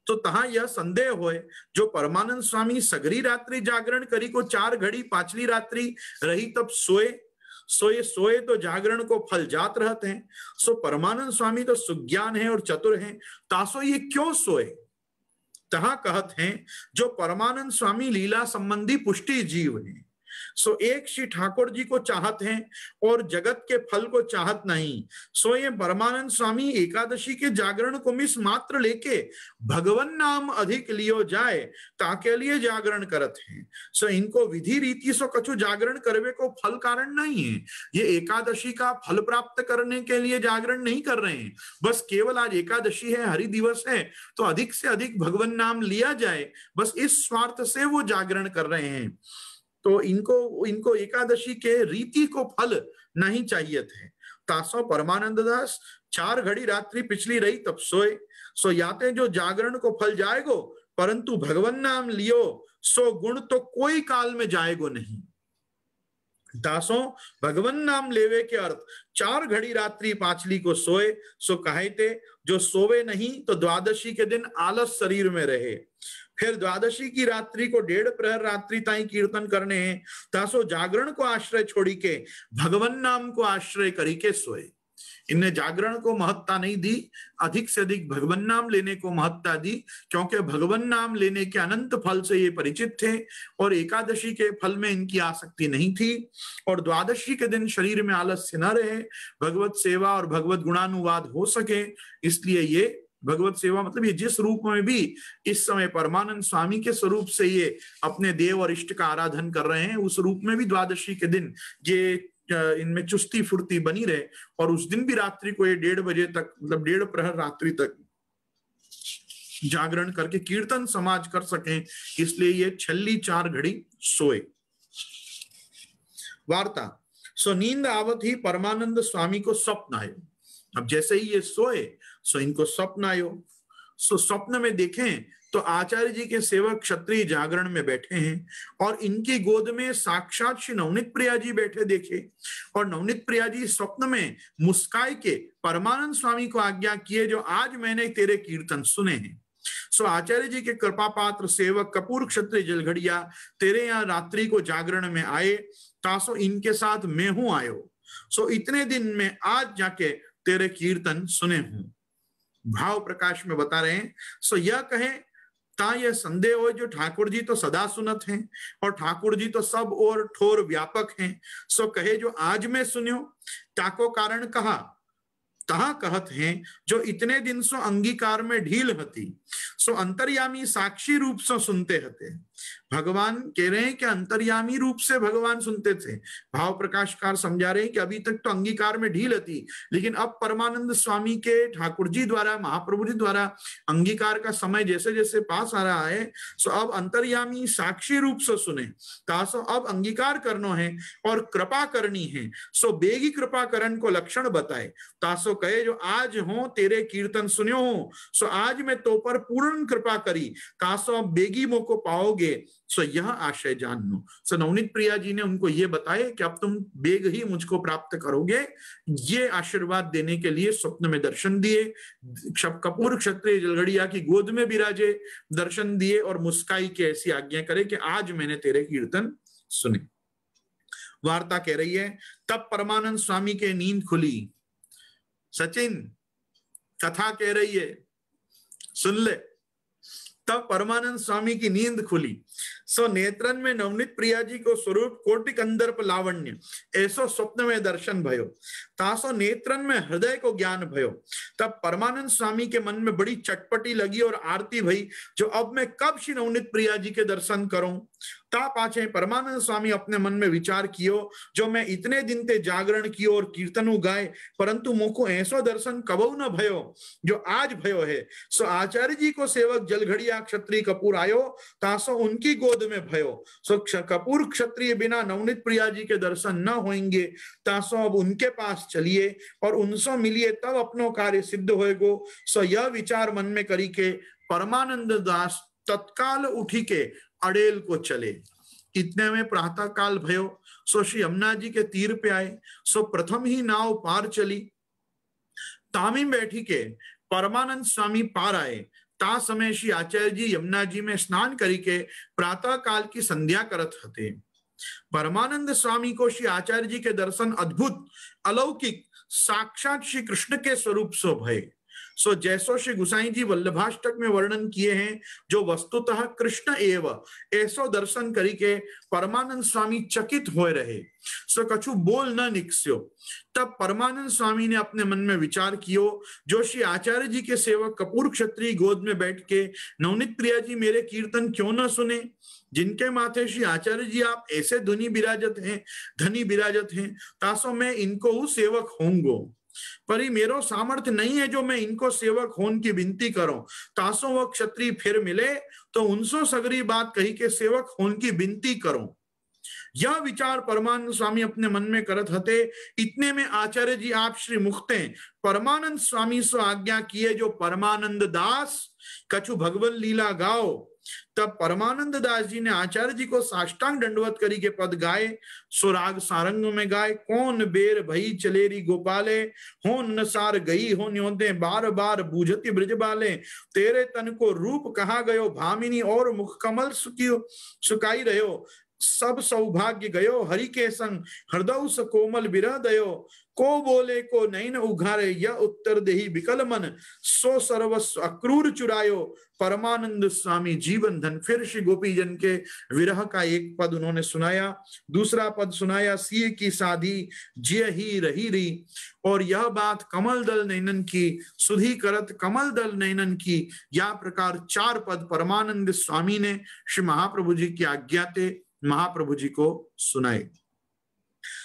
तो तहां यह संदेह होए, जो परमानंद स्वामी सगरी रात्रि जागरण करी को 4 घड़ी पांचली रात्रि रही तब सोए तो जागरण को फल जात रहते हैं। सो परमानंद स्वामी तो सुज्ञान है और चतुर हैं, तासो ये क्यों सोए। तहां कहत हैं जो परमानंद स्वामी लीला संबंधी पुष्टि जीव हैं, सो एक श्री ठाकुर जी को चाहत हैं और जगत के फल को चाहत नहीं। सो ये परमानंद स्वामी एकादशी के जागरण को मिस मात्र लेके भगवन नाम अधिक लियो जाए ताके लिए जागरण करत हैं। सो इनको विधि रीति सो कछु जागरण करवे को फल कारण नहीं है, ये एकादशी का फल प्राप्त करने के लिए जागरण नहीं कर रहे हैं। बस केवल आज एकादशी है, हरि दिवस है, तो अधिक से अधिक भगवन नाम लिया जाए, बस इस स्वार्थ से वो जागरण कर रहे हैं। तो इनको एकादशी के रीति को फल नहीं चाहिए थे। तासो परमानंद दास 4 घड़ी रात्रि पिछली रही तब सोए, सो याते जो जागरण को फल जाएगो, परंतु भगवन नाम लियो सो गुण तो कोई काल में जाएगो नहीं। दासों भगवन नाम लेवे के अर्थ 4 घड़ी रात्रि पांचली को सोए, सो कहे थे जो सोवे नहीं तो द्वादशी के दिन आलस शरीर में रहे, फिर द्वादशी की रात्रि को 1.5 प्रहर रात्रि ताई कीर्तन करने हैं, तासो जागरण को आश्रय छोड़ी के भगवन नाम को आश्रय करी के सोए। इनने जागरण को महत्ता नहीं दी, अधिक से अधिक भगवन नाम लेने को महत्ता दी, क्योंकि भगवन नाम लेने के अनंत फल से ये परिचित थे और एकादशी के फल में इनकी आसक्ति नहीं थी, और द्वादशी के दिन शरीर में आलस्य न रहे, भगवत सेवा और भगवत गुणानुवाद हो सके, इसलिए ये भगवत सेवा मतलब ये जिस रूप में भी इस समय परमानंद स्वामी के स्वरूप से ये अपने देव और इष्ट का आराधन कर रहे हैं, उस रूप में भी द्वादशी के दिन ये इनमें चुस्ती फुर्ती बनी रहे, और उस दिन भी रात्रि को ये 1.5 बजे तक मतलब 1.5 प्रहर रात्रि तक जागरण करके कीर्तन समाज कर सकें, इसलिए ये छल्ली 4 घड़ी सोए। वार्ता, सो नींद आवत ही परमानंद स्वामी को स्वप्न आयो। अब जैसे ही ये सोए सो इनको स्वप्न आयो। सो स्वप्न में देखें तो आचार्य जी के सेवक क्षत्रिय जागरण में बैठे हैं और इनकी गोद में साक्षात श्री नवनीत प्रिया जी बैठे देखे, और नवनीत प्रिया जी स्वप्न में मुस्काई के परमानंद स्वामी को आज्ञा किए जो आज मैंने तेरे कीर्तन सुने हैं। सो आचार्य जी के कृपा पात्र सेवक कपूर क्षत्रिय जलघड़िया तेरे यहाँ रात्रि को जागरण में आए, तासो इनके साथ मैं हूं आयो। सो इतने दिन में आज जाके तेरे कीर्तन सुने हूं। भाव प्रकाश में बता रहे हैं। सो यह कहे ता यह संदेह हो जो ठाकुर जी तो सदा सुनत हैं और ठाकुर जी तो सब और ठोर व्यापक हैं। सो कहे जो आज मैं सुन्यो ताको कारण कहा तहा कहत हैं जो इतने दिन सो अंगीकार में ढील हती, सो अंतर्यामी साक्षी रूप से सुनते हते। भगवान कह रहे हैं कि अंतर्यामी रूप से भगवान सुनते थे। भाव प्रकाशकार समझा रहे हैं कि अभी तक तो अंगीकार में ढील थी, लेकिन अब परमानंद स्वामी के ठाकुर जी द्वारा महाप्रभु जी द्वारा अंगीकार का समय जैसे जैसे पास आ रहा है, सो अब अंतर्यामी साक्षी रूप से सुने तासो अब अंगीकार करनो है और कृपा करनी है। सो बेगी कृपा करण को लक्षण बताए तासो कहे जो आज हो तेरे कीर्तन सुन्यो हो, सो आज मैं तो पर पूर्ण कृपा करी तासो अब बेगी मोको पाओगे। सो यह आशय जान लो। सो नवनीत प्रिया जी ने उनको ये बताया कि अब तुम बेग ही मुझको प्राप्त करोगे। ये आशीर्वाद देने के लिए स्वप्न में दर्शन दिए, कपूर क्षत्रिय जलघड़िया की गोद में विराजे, दर्शन दिए और मुस्काई के ऐसी आज्ञा करे कि आज मैंने तेरे कीर्तन सुने। वार्ता कह रही है तब परमानंद स्वामी के नींद खुली। सचिन कथा कह रही है, सुन ले। तब परमानंद स्वामी की नींद खुली। सो नेत्रन में नवनीत प्रिया जी को स्वरूप कोटि कंदर्प लावण्य ऐसो स्वप्न में दर्शन भयो, तासो नेत्रन में हृदय को ज्ञान भयो। तब परमानंद स्वामी के मन में बड़ी चटपटी लगी और आरती भई जो अब मैं कब श्री नवनीत प्रिया जी के दर्शन करूं। ता पाछे परमानंद स्वामी अपने मन में विचार कियो जो मैं इतने दिन ते जागरण कियो और कीर्तनु गाए, परंतु मोको ऐसो दर्शन कबो न भयो जो आज भयो है। सो आचार्य जी को सेवक जलघड़िया क्षत्रिय कपूर आयो, तासो उनकी गोद में भयो। सो कपूर क्षत्रिय बिना नवनीत प्रिया जी के दर्शन न होंगे, तासो अब उनके पास चलिए और उनसे मिलिए तब अपनो कार्य सिद्ध होएगो। सो यह विचार मन में करी के परमानंद दास तत्काल उठी के अड़ेल को चले। इतने में प्रातः काल भयो। सो श्री यमुना जी के तीर पे आए। सो प्रथम ही नाव पार चली। तामी बैठी के परमानंद स्वामी पार आए। ता समय श्री आचार्य जी यमुना जी में स्नान करी के प्रातः काल की संध्या करत हते। परमानंद स्वामी को श्री आचार्य जी के दर्शन अद्भुत अलौकिक साक्षात श्री कृष्ण के स्वरूप सो भय। सो जैसो श्री गुसाई जी वल्लभाष्टक में वर्णन किए हैं जो वस्तुतः कृष्ण एव, ऐसो दर्शन करी के परमानंद स्वामी चकित होए रहे। सो कछु बोल न निकस्यो। तब परमानंद स्वामी ने अपने मन में विचार कियो जो श्री आचार्य जी के सेवक कपूर क्षत्रिय गोद में बैठ के नवनीत प्रिया जी मेरे कीर्तन क्यों न सुने, जिनके माथे श्री आचार्य जी आप ऐसे धनी विराजत हैं, तासो मैं इनको सेवक होंगो। पर ही मेरो सामर्थ्य नहीं है जो मैं इनको सेवक होन की विनती करूं। तासो वह क्षत्रिय फिर मिले तो उनसो सगरी बात कही के सेवक होन की विनती करूं। यह विचार परमानंद स्वामी अपने मन में करत हते। इतने में आचार्य जी आप श्री मुक्ते परमानंद स्वामी सो आज्ञा किए जो परमानंद दास कछु भगवत लीला गाओ। तब परमानंद दास जी ने आचार्य जी को साष्टांग दंडवत करी के पद गाए। सुराग सारंग में गाए कौन बेर भई चलेरी गोपाले, हो नसार गई हो न्योदे बार बार बूझती ब्रज बाले। तेरे तन को रूप कहा गयो भामिनी और मुख कमल सुकाई रहो। सब सौभाग्य गयो हरि के संग हृदय स कोमल विरह दयो। को बोले को नैन उघारे यह उत्तर देही विकल मन, सो सर्वस्व अक्रूर चुरायो परमानंद स्वामी जीवन धन। फिर श्री गोपी जन के विरह का एक पद उन्होंने सुनाया। दूसरा पद सुनाया सिय की साधी जिय ही रही रही। और यह बात कमल दल नैनन की सुधी करत कमल दल नैनन की। या प्रकार चार पद परमानंद स्वामी ने श्री महाप्रभु जी की आज्ञा ते महाप्रभु जी को सुनाए।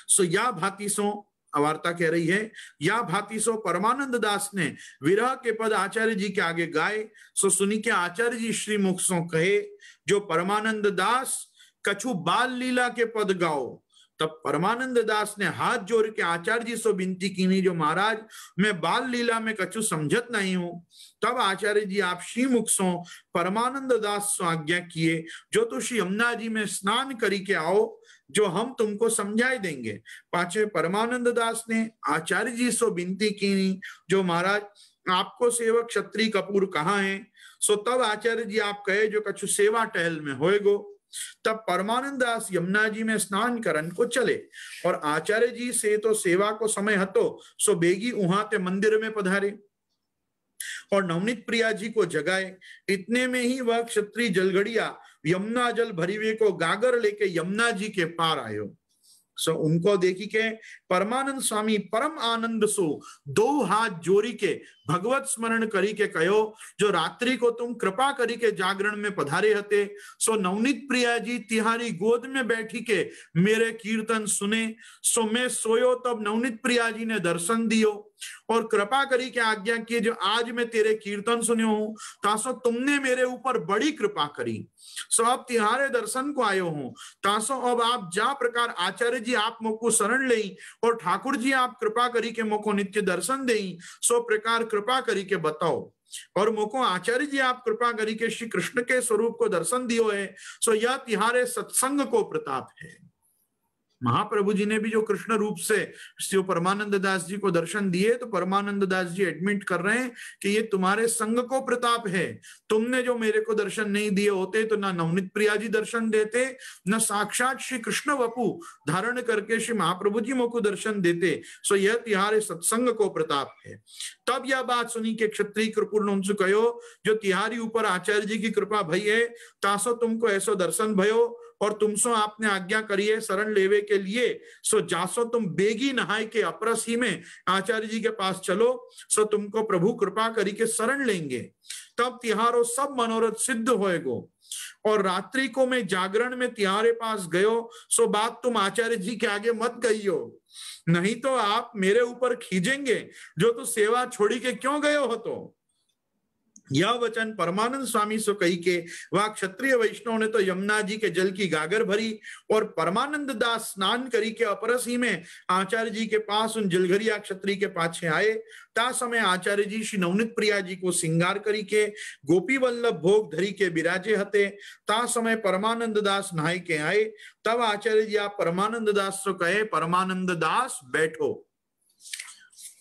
सो या भांति सो वार्ता कह रही है, या भांति सो परमानंद दास ने विरह के पद आचार्य जी के आगे गाए। सो सुनी के आचार्य जी श्री मुख सो कहे जो परमानंद दास कछु बाल लीला के पद गाओ। तब परमानंद दास ने हाथ जोड़ के आचार्य जी से विनती की नहीं जो महाराज मैं बाल लीला में कछु समझत नहीं हूं। तब आचार्य जी आप श्री मुख सो परमानंद दास सो आज्ञा किए जो तू श्री यमुना जी में स्नान करी के आओ जो हम तुमको समझाई देंगे। पाछे परमानंद दास ने आचार्य जी से विनती की जो महाराज आपको सेवक क्षत्रिय कपूर कहाँ है। सो तब आचार्य जी आप कहे जो कछु सेवा टहल में होएगो। तब परमानंद दास यमुना जी में स्नान करन को चले और आचार्य जी से तो सेवा को समय हतो, सो बेगी उहां ते मंदिर में पधारे और नवनीत प्रिया जी को जगाए। इतने में ही वह क्षत्रिय जलगड़िया यमुना जल भरीवे को गागर लेके यमुना जी के पार आयो। सो उनको देखी के परमानंद स्वामी परम आनंद सो दो हाथ जोड़ी के भगवत स्मरण करी के कहो, जो रात्रि को तुम कृपा करी के जागरण में पधारे हते, सो नवनीत प्रिया जी तिहारी गोद में बैठी के मेरे कीर्तन सुने। सो मैं सोयो तब नवनीत प्रिया जी ने दर्शन दियो और कृपा करी के आज्ञा किए, जो आज मैं तेरे कीर्तन सुनियो हूं तासो तुमने मेरे ऊपर बड़ी कृपा करी, सो अब तिहारे दर्शन को आयो हूं। तासो अब आप जा प्रकार आचार्य जी आप मोको शरण ले और ठाकुर जी आप कृपा करी के मोको नित्य दर्शन देई, सो प्रकार कृपा करी के बताओ। और मोको आचार्य जी आप कृपा करी के श्री कृष्ण के स्वरूप को दर्शन दियो है, सो यह तिहारे सत्संग को प्रताप है। महाप्रभु जी ने भी जो कृष्ण रूप से श्री परमानंद दास जी को दर्शन दिए, तो परमानंद दास जी एडमिट कर रहे हैं कि ये तुम्हारे संग को प्रताप है। तुमने जो मेरे को दर्शन नहीं दिए होते तो ना नवनीत प्रिया जी दर्शन देते, न साक्षात श्री कृष्ण वपु धारण करके श्री महाप्रभु जी मोको दर्शन देते। सो यह तिहारे सत्संग को प्रताप है। तब यह बात सुनी के क्षत्रिय कृपुर उनसे कहो, जो तिहारी ऊपर आचार्य जी की कृपा भई है, तासो तुमको ऐसो दर्शन भयो और तुमसो आपने आज्ञा करिए शरण लेवे के लिए, सो जासो तुम बेगी नहाय के अपरस ही में आचार्य जी के पास चलो, सो तुमको प्रभु कृपा करी के शरण लेंगे। तब तिहारो सब मनोरथ सिद्ध होएगो। और रात्रि को मैं जागरण में तिहारे पास गयो, सो बात तुम आचार्य जी के आगे मत कहियो, नहीं तो आप मेरे ऊपर खींचेंगे, जो तू सेवा छोड़ी के क्यों गयो हो। तो यह वचन परमानंद स्वामी सो कही के वह क्षत्रिय वैष्णव ने तो यमुना जी के जल की गागर भरी और परमानंद दास स्नान करी के अपरस ही में आचार्य जी के पास उन जलघरिया क्षत्रिय के पाछे आए। ता समय आचार्य जी श्री नवनीत प्रिया जी को सिंगार करी के गोपी वल्लभ भोग धरी के बिराजे हते। ता समय परमानंद दास नहाई के आए। तब आचार्य जी आप परमानंद दास सो कहे, परमानंद दास बैठो।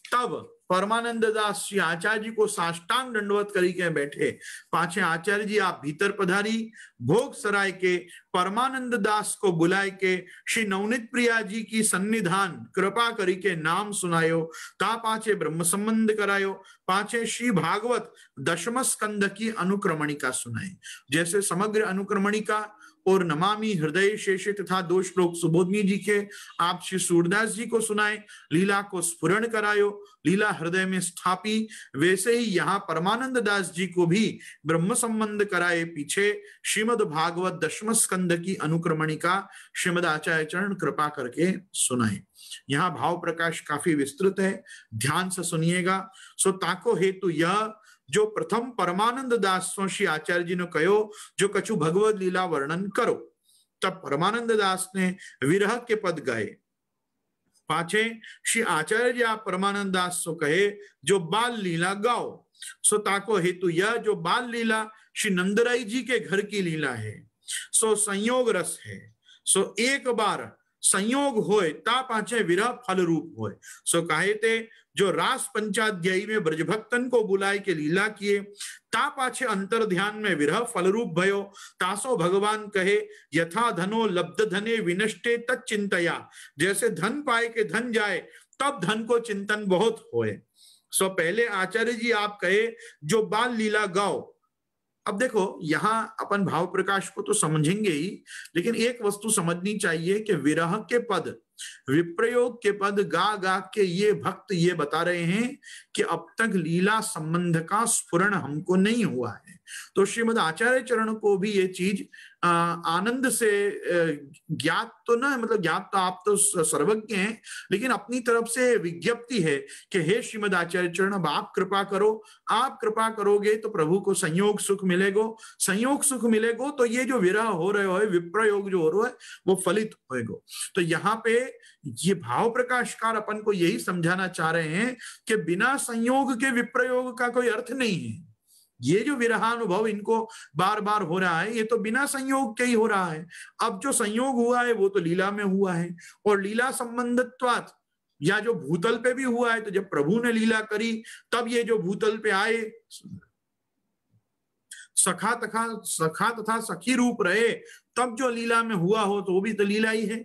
तब परमानंद दास श्री आचार्य जी को साष्टांग दंडवत करी के बैठे। पाछे आचार्य जी आप भीतर पधारी भोग सराय के परमानंद दास को बुलाए के श्री नवनीत प्रिया जी की सन्निधान कृपा करी के नाम सुनायो। ता पाछे ब्रह्म संबंध करायो। पाछे श्री भागवत दशम स्कंद की अनुक्रमणिका सुनाई। जैसे समग्र अनुक्रमणिका और नमामि हृदय शेषे तथा 2 श्लोक सुबोधनी जी के आप श्री सूरदास जी को सुनाए, लीला को स्फुरण करायो, लीला हृदय में स्थापी। वैसे ही यहाँ परमानंद दास जी को भी ब्रह्म संबंध कराए। पीछे श्रीमद् भागवत दशम स्कंद की अनुक्रमणिका श्रीमद आचार्य चरण कृपा करके सुनाए। यहाँ भाव प्रकाश काफी विस्तृत है, ध्यान से सुनिएगा। सो ताको हेतु यह जो प्रथम परमानंद दास श्री आचार्य जी ने कहो, जो कछु भगवत लीला वर्णन करो। तब परमानंद दास ने विरह के पद गाए। पाछे श्री आचार्य जी आप परमानंद दास सो कहे, जो बाल लीला गाओ। सो ताको हेतु यह जो बाल लीला श्री नंदराई जी के घर की लीला है, सो संयोग रस है। सो एक बार संयोग होए ता पाछे विरह फल रूप होए। सो कहे थे जो रास पंचाध्यायी में ब्रजभक्तन को बुलाए के लीला किए, ता पाछे अंतर ध्यान में विरह फल रूप भयो। तासो भगवान कहे, यथा धनो लब्ध धने विनष्टे तच्चिंतया। जैसे धन पाए के धन जाए, तब धन को चिंतन बहुत होए। सो पहले आचार्य जी आप कहे, जो बाल लीला गाओ। अब देखो यहां अपन भाव प्रकाश को तो समझेंगे ही, लेकिन एक वस्तु समझनी चाहिए कि विरह के पद, विप्रयोग के पद गा गा के ये भक्त ये बता रहे हैं कि अब तक लीला संबंध का स्फुरण हमको नहीं हुआ है। तो श्रीमद आचार्य चरण को भी ये चीज आनंद से ज्ञात तो ना, मतलब ज्ञात तो आप तो सर्वज्ञ हैं, लेकिन अपनी तरफ से विज्ञप्ति है कि हे श्रीमद आचार्य चरण अब आप कृपा करो। आप कृपा करोगे तो प्रभु को संयोग सुख मिलेगो। संयोग सुख मिलेगो तो ये जो विरह हो रहे हो, विप्रयोग जो हो रहा है वो फलित होएगो। तो यहाँ पे ये भाव प्रकाशकार अपन को यही समझाना चाह रहे हैं कि बिना संयोग के विप्रयोग का कोई अर्थ नहीं है। ये जो विरहानुभव इनको बार बार हो रहा है, ये तो बिना संयोग के ही हो रहा है। अब जो संयोग हुआ है वो तो लीला में हुआ है, और लीला संबंधत्वात् या जो भूतल पे भी हुआ है। तो जब प्रभु ने लीला करी तब ये जो भूतल पे आए, सखा तथा सखी रूप रहे, तब जो लीला में हुआ हो तो वो भी तो लीला ही है।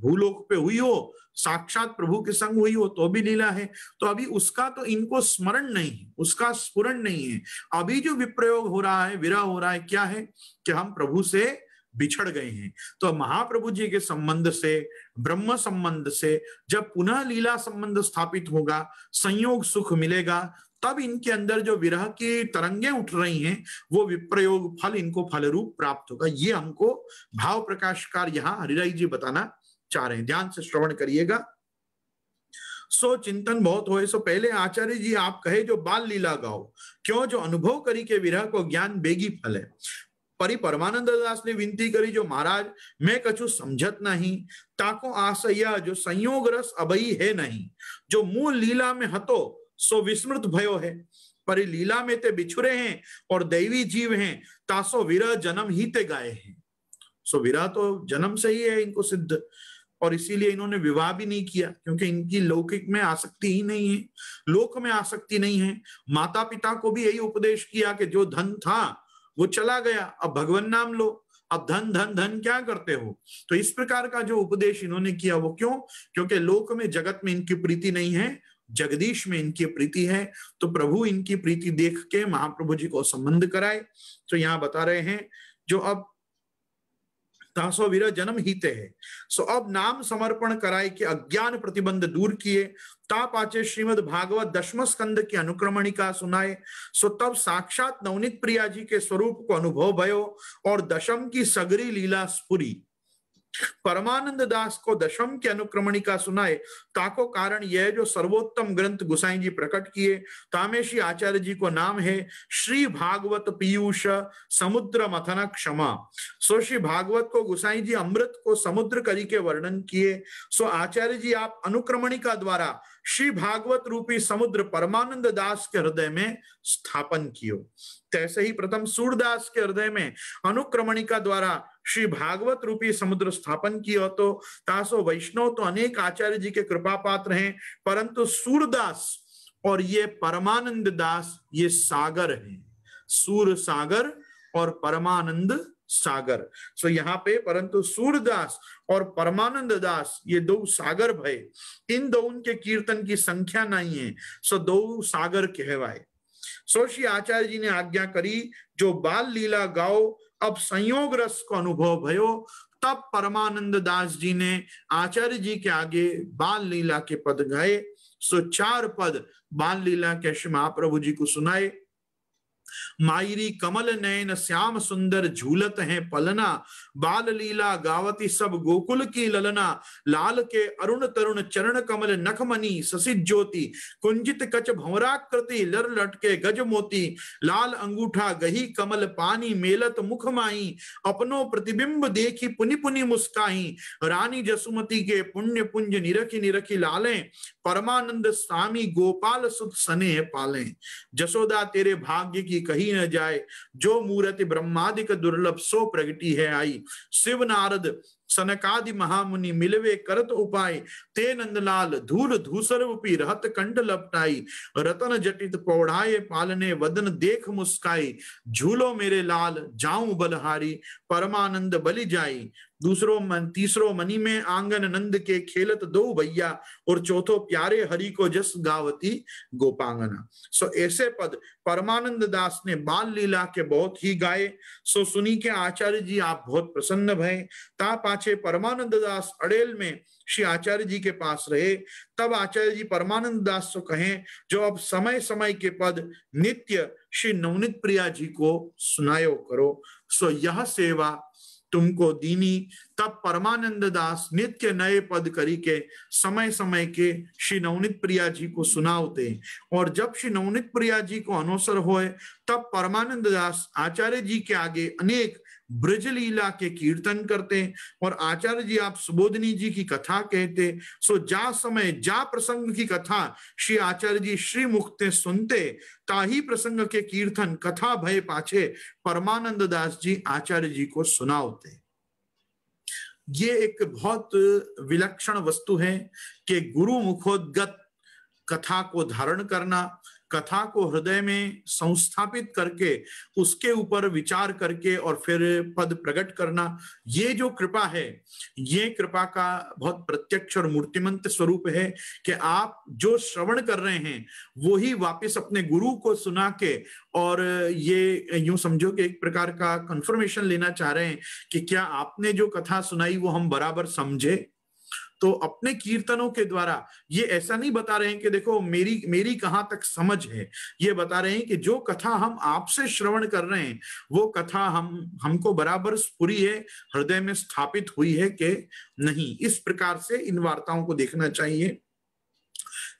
भूलोक पे हुई हो, साक्षात प्रभु के संग हुई हो तो भी लीला है। तो अभी उसका तो इनको स्मरण नहीं है, उसका स्फुरण नहीं है। अभी जो विप्रयोग हो रहा है, विरह हो रहा है, क्या है कि हम प्रभु से बिछड़ गए हैं। तो महाप्रभु जी के संबंध से, ब्रह्म संबंध से जब पुनः लीला संबंध स्थापित होगा, संयोग सुख मिलेगा, तब इनके अंदर जो विरह की तरंगे उठ रही हैं, वो विप्रयोग फल इनको फल रूप प्राप्त होगा। ये हमको भाव प्रकाशकार यहाँ हरिराई जी बताना चाह रहे हैं। ध्यान से श्रवण करिएगा। सो चिंतन बहुत होए, सो पहले आचार्य जी आप कहे जो बाल लीला गाओ, क्यों जो अनुभव करी के विरह को ज्ञान बेगी फल है। परि परमानंद दास ने विनती करी जो महाराज मैं कछु समझत नहीं, ताको आशया जो संयोग रस अबई है नहीं, जो मूल लीला में हतो सो विस्मृत भयो है। परि लीला में ते बिछुरे हैं और दैवी जीव हैं, तासो विरह जन्म ही ते गाए हैं। सो विरह तो जन्म से ही है इनको सिद्ध, और इसीलिए इन्होंने विवाह भी नहीं किया, क्योंकि इनकी लौकिक में आसक्ति ही नहीं है, लोक में आसक्ति नहीं है। माता पिता को भी यही उपदेश किया कि जो धन था वो चला गया, अब भगवान नाम लो, अब धन धन धन क्या करते हो। तो इस प्रकार का जो उपदेश इन्होंने किया वो क्यों, क्योंकि लोक में जगत में इनकी प्रीति नहीं है, जगदीश में इनकी प्रीति है। तो प्रभु इनकी प्रीति देख के महाप्रभु जी को संबंध कराए। तो यहाँ बता रहे हैं जो अब तासो विरह जन्म हीते है, सो अब नाम समर्पण कराए के अज्ञान प्रतिबंध दूर किए, ता पाचे श्रीमद भागवत दशम स्कंद की अनुक्रमणिका सुनाए। सो तब साक्षात नवनीत प्रिया जी के स्वरूप को अनुभव भयो और दशम की सगरी लीला स्फुरी। परमानंद दास को दशम की अनुक्रमणिका सुनाए, ताको कारण यह जो सर्वोत्तम ग्रंथ गुसाई जी प्रकट किए, तामे श्री आचार्य जी को नाम है श्री भागवत पीयूष समुद्र मथन क्षमा। सो श्री भागवत को गुसाई जी अमृत को समुद्र करी के वर्णन किए। सो आचार्य जी आप अनुक्रमणिका द्वारा श्री भागवत रूपी समुद्र परमानंद दास के हृदय में स्थापन कियो। तैसे ही प्रथम सूरदास के हृदय में अनुक्रमणिका द्वारा श्री भागवत रूपी समुद्र स्थापन किया। तो तासो वैष्णव तो अनेक आचार्य जी के कृपा पात्र हैं, परंतु सूरदास और ये परमानंद दास ये सागर हैं, सूर सागर और परमानंद सागर। सो यहाँ पे परंतु सूरदास और परमानंद दास ये दो सागर भय, इन दो उनके कीर्तन की संख्या नहीं है, सो दो सागर कहवाए। सो श्री आचार्य जी ने आज्ञा करी जो बाल लीला गाओ, अब संयोग रस को अनुभव भयो। तब परमानंद दास जी ने आचार्य जी के आगे बाल लीला के पद गाए। सो 4 पद बाल लीला के श्री महाप्रभु जी को सुनाए। मायरी कमल नयन श्याम सुंदर झूलत हैं पलना, बाल लीला गावती सब गोकुल की ललना, लाल के अरुण तरुण चरण कमल नखमणि शशि ज्योति, कुंजित कच भंवराकृति लर लटके गज मोती, लाल अंगूठा गही कमल पानी मेलत मुख माही, अपनो प्रतिबिंब देखी पुनि पुनि मुस्काही, रानी जसुमती के पुण्य पुंज निरखी निरखी लाले, परमानंद स्वामी गोपाल सुत स्नेह पाले, जसोदा तेरे भाग्य की कही न जाए, जो मूर्ति ब्रह्मादिक दुर्लभ सो प्रगटी है आई, शिव नारद सनकादि महामुनि मिलवे करत उपाय, ते नंदलाल धूल धूसर उपी रहत कंठ लपटाई, रतन जटित पौढ़ाए पालने वदन देख मुस्काई, झूलो मेरे लाल जाऊं बलहारी, परमानंद बलि जाई, तीसरो मनी में आंगन नंद के खेलत दो भैया, और चौथो प्यारे हरि को जस गावती गोपांगना। सो ऐसे पद परमानंद दास ने बाल लीला के बहुत ही गाए। सो सुनी के आचार्य जी आप बहुत प्रसन्न भय। ता पाछे परमानंद दास अड़ेल में श्री आचार्य जी के पास रहे। तब आचार्य जी परमानंद दास को कहें जो अब समय समय के पद नित्य श्री नवनीत प्रिया जी को सुनायो करो। सो यह सेवा तुमको दीनी। तब परमानंद दास नित्य नए पद करी के समय समय के श्री नवनीत प्रिया जी को सुनावते, और जब श्री नवनीत प्रिया जी को अनवसर होए तब परमानंद दास आचार्य जी के आगे अनेक ब्रज लीला के कीर्तन करते, और आचार्य जी आप सुबोधनी जी की कथा कहते। सो जा समय जा प्रसंग की कथा श्री आचार्य जी श्री मुख सुनते, ताही प्रसंग के कीर्तन कथा भय पाछे परमानंद दास जी आचार्य जी को सुनावते। ये एक बहुत विलक्षण वस्तु है कि गुरु मुखोद्गत कथा को धारण करना, कथा को हृदय में संस्थापित करके उसके ऊपर विचार करके और फिर पद प्रकट करना, ये जो कृपा है, ये कृपा का बहुत प्रत्यक्ष और मूर्तिमंत स्वरूप है कि आप जो श्रवण कर रहे हैं वो ही वापस अपने गुरु को सुना के, और ये यूं समझो कि एक प्रकार का कंफर्मेशन लेना चाह रहे हैं कि क्या आपने जो कथा सुनाई वो हम बराबर समझे। तो अपने कीर्तनों के द्वारा ये ऐसा नहीं बता रहे हैं कि देखो मेरी कहां तक समझ है, ये बता रहे हैं कि जो कथा हम आपसे श्रवण कर रहे हैं वो कथा हमको बराबर स्फुरी है, हृदय में स्थापित हुई है कि नहीं। इस प्रकार से इन वार्ताओं को देखना चाहिए,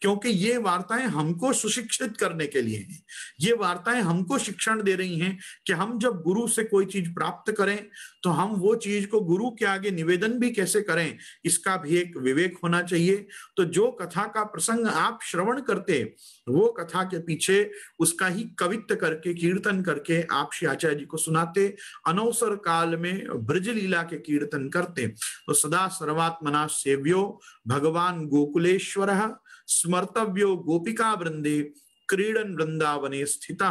क्योंकि ये वार्ताएं हमको सुशिक्षित करने के लिए हैं। ये वार्ताएं हमको शिक्षण दे रही हैं कि हम जब गुरु से कोई चीज प्राप्त करें तो हम वो चीज को गुरु के आगे निवेदन भी कैसे करें, इसका भी एक विवेक होना चाहिए। तो जो कथा का प्रसंग आप श्रवण करते, वो कथा के पीछे उसका ही कवित्व करके, कीर्तन करके आप श्री आचार्य जी को सुनाते, अनवसर काल में ब्रज लीला के कीर्तन करते। तो सदा सर्वात्मना सेव्यो भगवान गोकुलेश्वर स्मर्तव्यो गोपिका वृंदे क्रीडन वृंदावने स्थिता।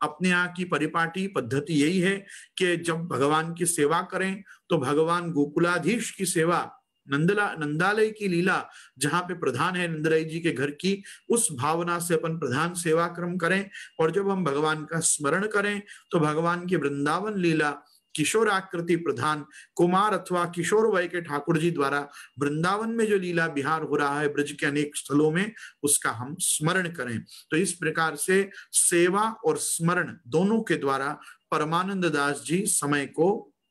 अपने यहाँ की परिपाटी पद्धति यही है कि जब भगवान की सेवा करें तो भगवान गोकुलाधीश की सेवा, नंदालय की लीला जहां पे प्रधान है नंदराय जी के घर की, उस भावना से अपन प्रधान सेवा क्रम करें। और जब हम भगवान का स्मरण करें तो भगवान की वृंदावन लीला किशोराकृति प्रधान कुमार अथवा किशोर वय के ठाकुर जी द्वारा वृंदावन में जो लीला विहार हो रहा है ब्रज के अनेक स्थलों में, उसका हम स्मरण करें। तो इस प्रकार से सेवा और स्मरण दोनों के द्वारा परमानंद दास जी समय को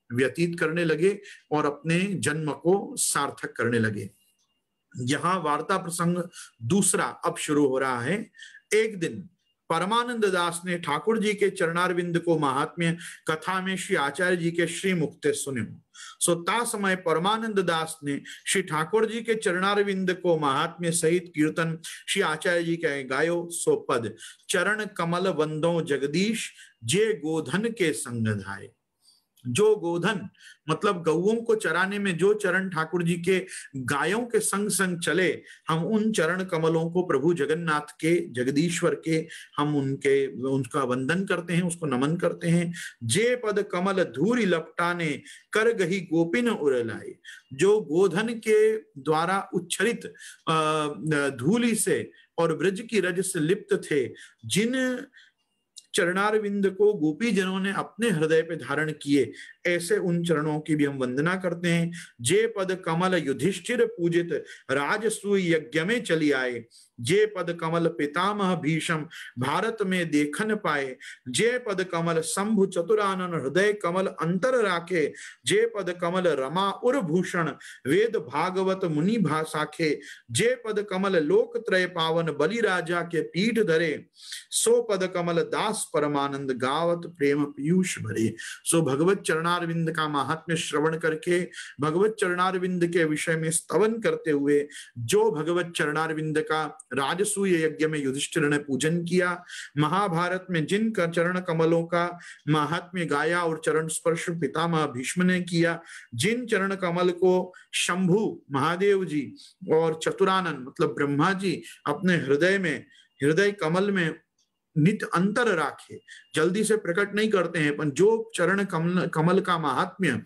व्यतीत करने लगे और अपने जन्म को सार्थक करने लगे। यहां वार्ता प्रसंग दूसरा अब शुरू हो रहा है। एक दिन परमानंद दास ने ठाकुर जी के चरणारविंद को महात्म्य कथा में श्री आचार्य जी के श्री मुक्ते सुने। सो ता समय परमानंद दास ने श्री ठाकुर जी के चरणारविंद को महात्म्य सहित कीर्तन श्री आचार्य जी के गायो। सो पद चरण कमल वंदो जगदीश जे गोधन के संग धाये। जो गोधन मतलब गौओं को चराने में जो चरण ठाकुर जी के गायों के संग संग चले, हम उन चरण कमलों को प्रभु जगन्नाथ के, जगदीश्वर के, हम उनका वंदन करते हैं, उसको नमन करते हैं। जे पद कमल धूरी लपटाने कर गही गोपिन उरलाए। जो गोधन के द्वारा उच्छरित धूलि से और ब्रज की रज से लिप्त थे, जिन चरणारविंद को गोपी जनों ने अपने हृदय पे धारण किए, ऐसे उन चरणों की भी हम वंदना करते हैं। जे पद कमल युधिष्ठिर पूजित राजसूय यज्ञ में चली आए। जे पद कमल पितामह भीषम भारत में देखन पाए। जे पद कमल शंभु चतुरानन हृदय कमल अंतर राखे। जे पद कमल रमा उर्भूषण वेद भागवत मुनि भाषाखे। जे पद कमल लोक त्रय पावन बलि राजा के पीठ धरे। सो पद कमल दास परमानंद गावत प्रेम पीयूष भरे। सो भगवत चरणारविंद का महात्म्य श्रवण करके, भगवत चरणारविंद के विषय में स्तवन करते हुए, जो भगवत चरणारविंद का राजसूय यज्ञ में युधिष्ठिर ने पूजन किया, महाभारत में जिन चरण कमलों का महात्म्य गाया और चरण स्पर्श पितामह भीष्म ने किया, जिन चरण कमल को शंभु महादेव जी और चतुरानन मतलब ब्रह्मा जी अपने हृदय कमल में नित अंतर राखे, जल्दी से प्रकट नहीं करते हैं, पर जो चरण कमल का महात्म्य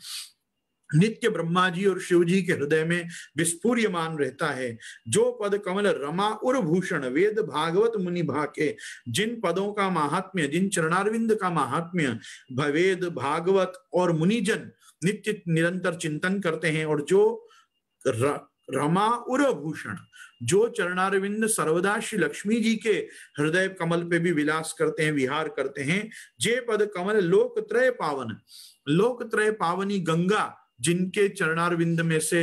नित्य ब्रह्मा जी और शिव जी के हृदय में विस्फूर्यमान रहता है। जो पद कमल रमा उर्भूषण वेद भागवत मुनि भाके। जिन पदों का महात्म्य, जिन चरणारविंद का महात्म्य वेद भागवत और मुनिजन नित्य निरंतर चिंतन करते हैं, और जो रमा उर्भूषण, जो चरणारविंद सर्वदा श्री लक्ष्मी जी के हृदय कमल पे भी विलास करते हैं, विहार करते हैं। जे पद कमल लोकत्रय पावन, लोकत्रय पावनी गंगा जिनके चरणारविंद में से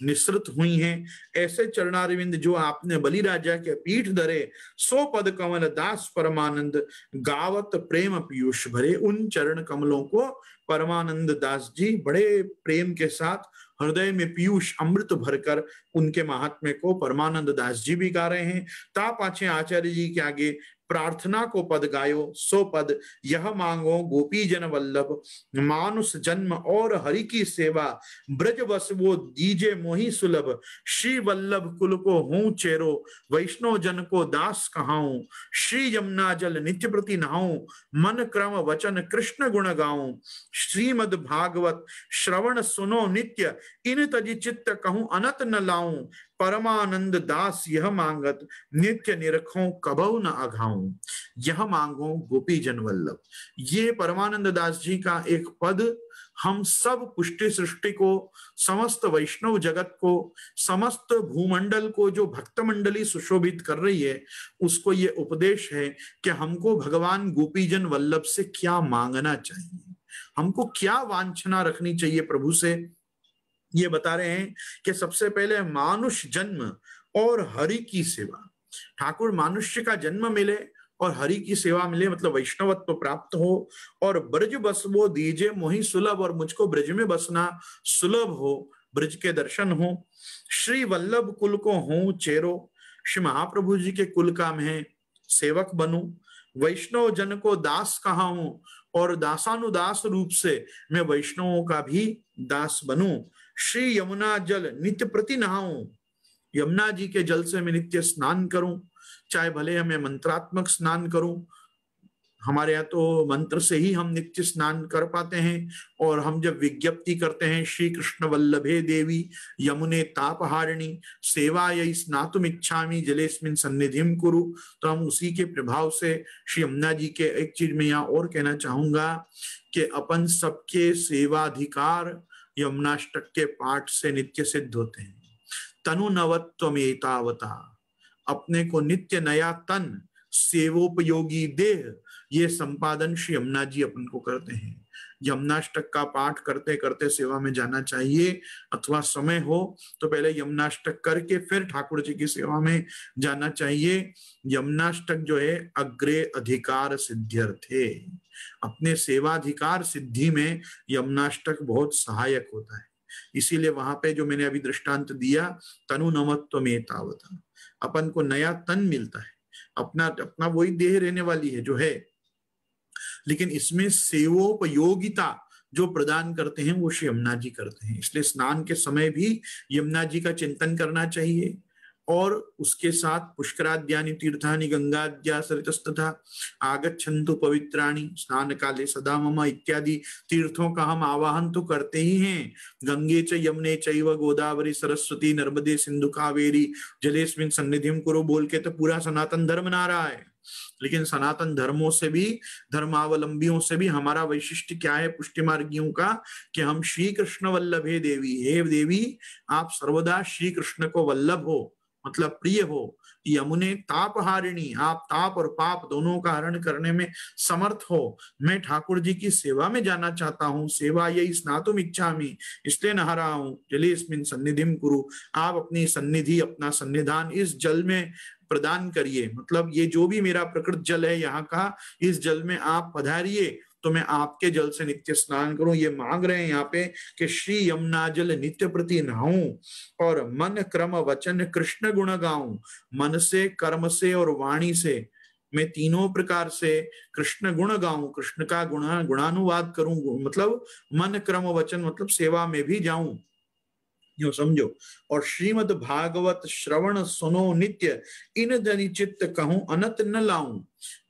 निसृत हुई हैं, ऐसे चरणारविंद जो आपने बलि राजा के पीठ धरे। सो पद कमल दास परमानंद गावत प्रेम पीयूष भरे। उन चरण कमलों को परमानंद दास जी बड़े प्रेम के साथ हृदय में पीयूष अमृत भरकर उनके महात्म्य को परमानंद दास जी भी गा रहे हैं। ता पाछे आचार्य जी के आगे प्रार्थना को पद गायो सो पद यह मांगो गोपी जन वल्लभ। मानुष जन्म और हरि की सेवा ब्रज बस वो दीजे मोहि सुलभ। श्री वल्लभ कुल को हूँ चेरो वैष्णव जन को दास कहाऊं। श्री यमुना जल नित्य प्रति नहाऊं मन क्रम वचन कृष्ण गुण गाऊं। श्रीमद भागवत श्रवण सुनो नित्य इन तजि चित्त कहूं अनत न लाऊं। परमानंद दास यह मांगत नित्य निरखों कबहु न अघाऊं। यह मांगो गोपी जन वल्लभ, ये परमानंद दास जी का एक पद हम सब पुष्टि सृष्टि को, समस्त वैष्णव जगत को, समस्त भूमंडल को जो भक्त मंडली सुशोभित कर रही है, उसको ये उपदेश है कि हमको भगवान गोपीजन वल्लभ से क्या मांगना चाहिए, हमको क्या वांछना रखनी चाहिए प्रभु से। ये बता रहे हैं कि सबसे पहले मानुष जन्म और हरि की सेवा। ठाकुर मानुष्य का जन्म मिले और हरि की सेवा मिले, मतलब वैष्णवत्व प्राप्त हो, और ब्रज बस वो दीजे मोहि सुलभ, और मुझको ब्रज में बसना सुलभ हो, ब्रज के दर्शन हो। श्री वल्लभ कुल को हूं चेरो, श्री महाप्रभु जी के कुल का मैं सेवक बनूं। वैष्णव जन को दास कहा हूं, और दासानुदास रूप से मैं वैष्णवों का भी दास बनूं। श्री यमुना जल नित्य प्रति नहाऊं, यमुना जी के जल से मैं नित्य स्नान करूं, चाहे भले हमें मंत्रात्मक स्नान करूं, हमारे यहाँ तो मंत्र से ही हम नित्य स्नान कर पाते हैं, और हम जब विज्ञप्ति करते हैं श्री कृष्ण वल्लभे देवी यमुने तापहारिणी सेवायै स्नातुम इच्छामि जलेस्मिन् सन्निधिं कुरु, तो हम उसी के प्रभाव से श्री यमुना जी के। एक चीज मैं यहाँ और कहना चाहूंगा कि अपन सबके सेवाधिकार यमुनाष्टक के पाठ से नित्य सिद्ध होते हैं। तनु नवत्वमेतावता, अपने को नित्य नया तन सेवोपयोगी देह, ये संपादन श्री यमुना जी अपन को करते हैं। यमुनाष्टक का पाठ करते करते सेवा में जाना चाहिए, अथवा समय हो तो पहले यमुनाष्टक करके फिर ठाकुर जी की सेवा में जाना चाहिए। यमुनाष्टक जो है अग्रे अधिकार सिद्ध्यर्थे, अपने सेवाधिकार सिद्धि में यमुनाष्टक बहुत सहायक होता है। इसीलिए वहां पे जो मैंने अभी दृष्टांत दिया, तनु नमत्व में तावता, अपन को नया तन मिलता है, अपना अपना वही देह रहने वाली है जो है, लेकिन इसमें सेवोपयोगिता जो प्रदान करते हैं वो श्री यमुना जी करते हैं। इसलिए स्नान के समय भी यमुना जी का चिंतन करना चाहिए, और उसके साथ पुष्कराद्यानि तीर्थानि गंगाद्या सरितस्तथा आगच्छन्तु पवित्राणि स्नान काले सदा मम इत्यादि तीर्थों का हम आवाहन तो करते ही हैं। गंगे च यमुने चैव गोदावरी सरस्वती नर्मदे सिंधु कावेरी जलेस्मिन् सन्निधिं कुरु बोल के तो पूरा सनातन धर्म ना रहा है, लेकिन सनातन धर्मों से भी, धर्मावलंबियों से भी हमारा वैशिष्ट्य क्या है पुष्टि मार्गियों का, कि हम श्री कृष्ण वल्लभे देवी, हे देवी आप सर्वदा श्री कृष्ण को वल्लभ हो, मतलब प्रिय हो। यमुने तापहारिणी, आप ताप और पाप दोनों का हरण करने में समर्थ हो। मैं ठाकुर जी की सेवा में जाना चाहता हूँ, सेवा यही स्नातुम इच्छामि, इसलिए नहा रहा हूँ। जलेस्मिन् सन्निधिं कुरु, आप अपनी सन्निधि, अपना सन्निधान इस जल में प्रदान करिए, मतलब ये जो भी मेरा प्रकृत जल है यहाँ का, इस जल में आप पधारिए तो मैं आपके जल से नित्य स्नान करूं। ये मांग रहे हैं यहाँ पे कि श्री यमुना जल नित्य प्रति नहाऊं और मन क्रम वचन कृष्ण गुण गाऊं। मन से, कर्म से और वाणी से मैं तीनों प्रकार से कृष्ण गुण गाऊं, कृष्ण का गुणानुवाद करूं, मतलब मन क्रम वचन मतलब सेवा में भी जाऊं, यो समझो। और श्रीमद भागवत श्रवण सुनो नित्य इन जनि चित्त कहूं अनत न लाऊं।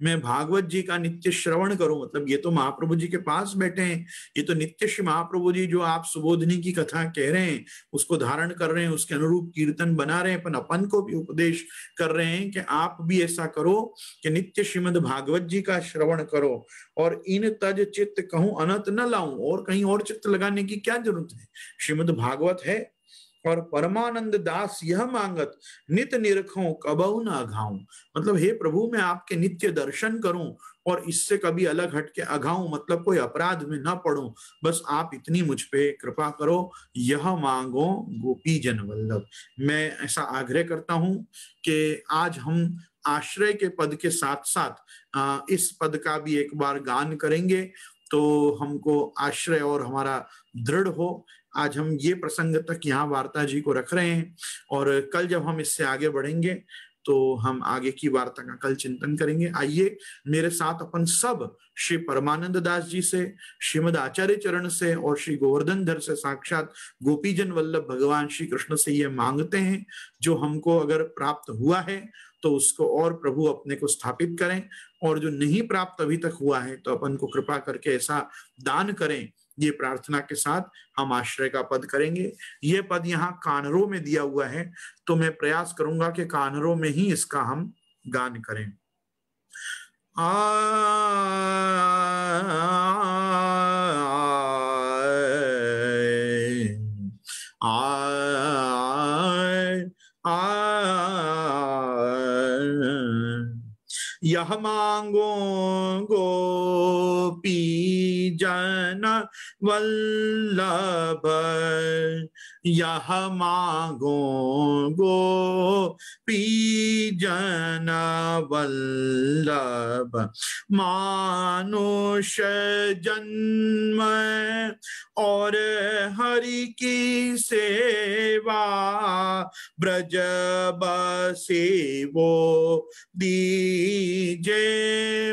मैं भागवत जी का नित्य श्रवण करूं, मतलब ये तो महाप्रभु जी के पास बैठे हैं, ये तो नित्य श्री महाप्रभु जी जो आप सुबोधनी की कथा कह रहे हैं उसको धारण कर रहे हैं, उसके अनुरूप कीर्तन बना रहे हैं, अपन को भी उपदेश कर रहे हैं कि आप भी ऐसा करो कि नित्य श्रीमद भागवत जी का श्रवण करो। और इन तज चित्त कहूं अनत न लाऊं, और कहीं और चित्त लगाने की क्या जरूरत है, श्रीमद भागवत है। और परमानंद दास यह मांगत नित निरखों कबहु न अघाऊं, मतलब हे प्रभु मैं आपके नित्य दर्शन करूं और इससे कभी अलग हटके अघाऊं, मतलब कोई अपराध में ना पड़ूं, बस आप इतनी मुझ पे कृपा करो। यह मांगो गोपी जन वल्लभ। मैं ऐसा आग्रह करता हूं कि आज हम आश्रय के पद के साथ साथ इस पद का भी एक बार गान करेंगे, तो हमको आश्रय और हमारा दृढ़ हो। आज हम ये प्रसंग तक यहाँ वार्ता जी को रख रहे हैं, और कल जब हम इससे आगे बढ़ेंगे तो हम आगे की वार्ता का कल चिंतन करेंगे। आइए मेरे साथ अपन सब श्री परमानंद दास जी से, श्रीमद आचार्य चरण से और श्री गोवर्धन धर से, साक्षात गोपीजन वल्लभ भगवान श्री कृष्ण से ये मांगते हैं, जो हमको अगर प्राप्त हुआ है तो उसको और प्रभु अपने को स्थापित करें, और जो नहीं प्राप्त अभी तक हुआ है तो अपन को कृपा करके ऐसा दान करें। ये प्रार्थना के साथ हम आश्रय का पद करेंगे। ये पद यहाँ कानरों में दिया हुआ है, तो मैं प्रयास करूंगा कि कानरों में ही इसका हम गान करें। यह मांगो गोपी जन वल्लभ, यह मांगो गोपी जन वल्लभ, मानुष जन्म और हरि की सेवा, ब्रज बसेवो दीजे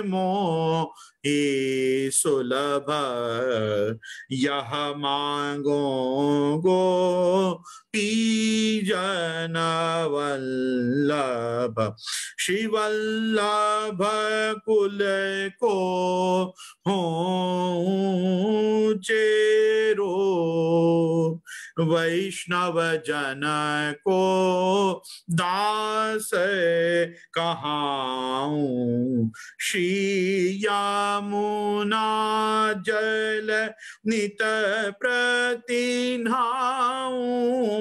मो हे सुलभ, यह मांगो गोपी जन वल्लभ, श्री वल्लभ कुल को हो चेरो, वैष्णव जन को दास कहाऊं, श्री यमुना जल नित प्रति नहाऊं,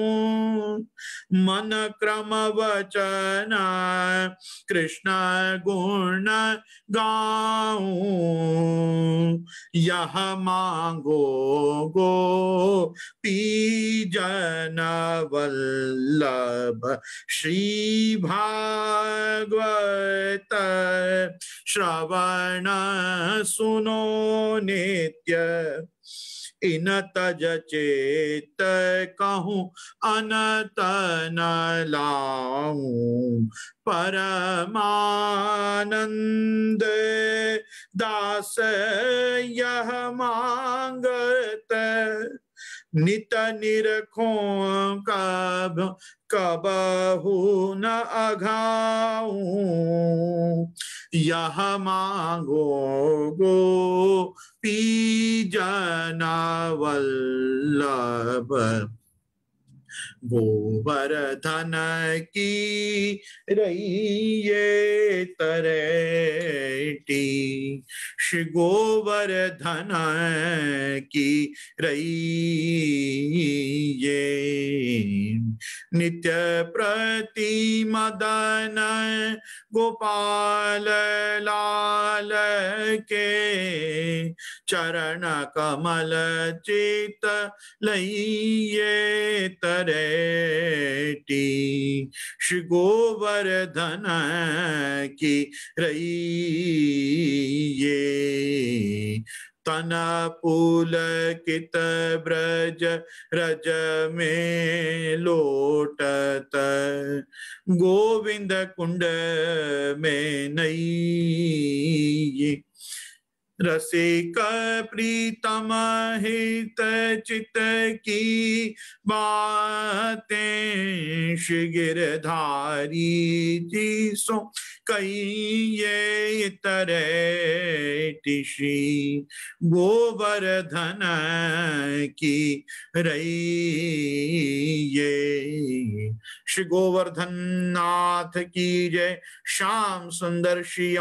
मन क्रम वचन कृष्ण गुण गाऊं, यह मांगो गोपी जन वल्लभ, श्री भागवत श्रवण सुनो नित्य, इन तज चेत कहूँ अनत न लाऊं, परमानंद दास यह मांगत, नित निरखो कबहु न अघाऊं, यह मांगो गोपी जन वल्लभ, गोवर्धन की रैये तरेटी, श्री गोवर्धन की रैये, नित्य प्रति मदन गोपाल लाल के, चरण कमल चित लइये तरेटी, श्री गोवर्धन की रैये, तन पुलकित ब्रज रज में लोटत, गोविंद कुंड में नई, रसिक प्रीतम हित चित की बातें, श्री गिरधारी जी सो कहिए तरेटी, श्री गोवर्धन की रैये, श्री गोवर्धन नाथ की जय, श्याम सुंदर श्री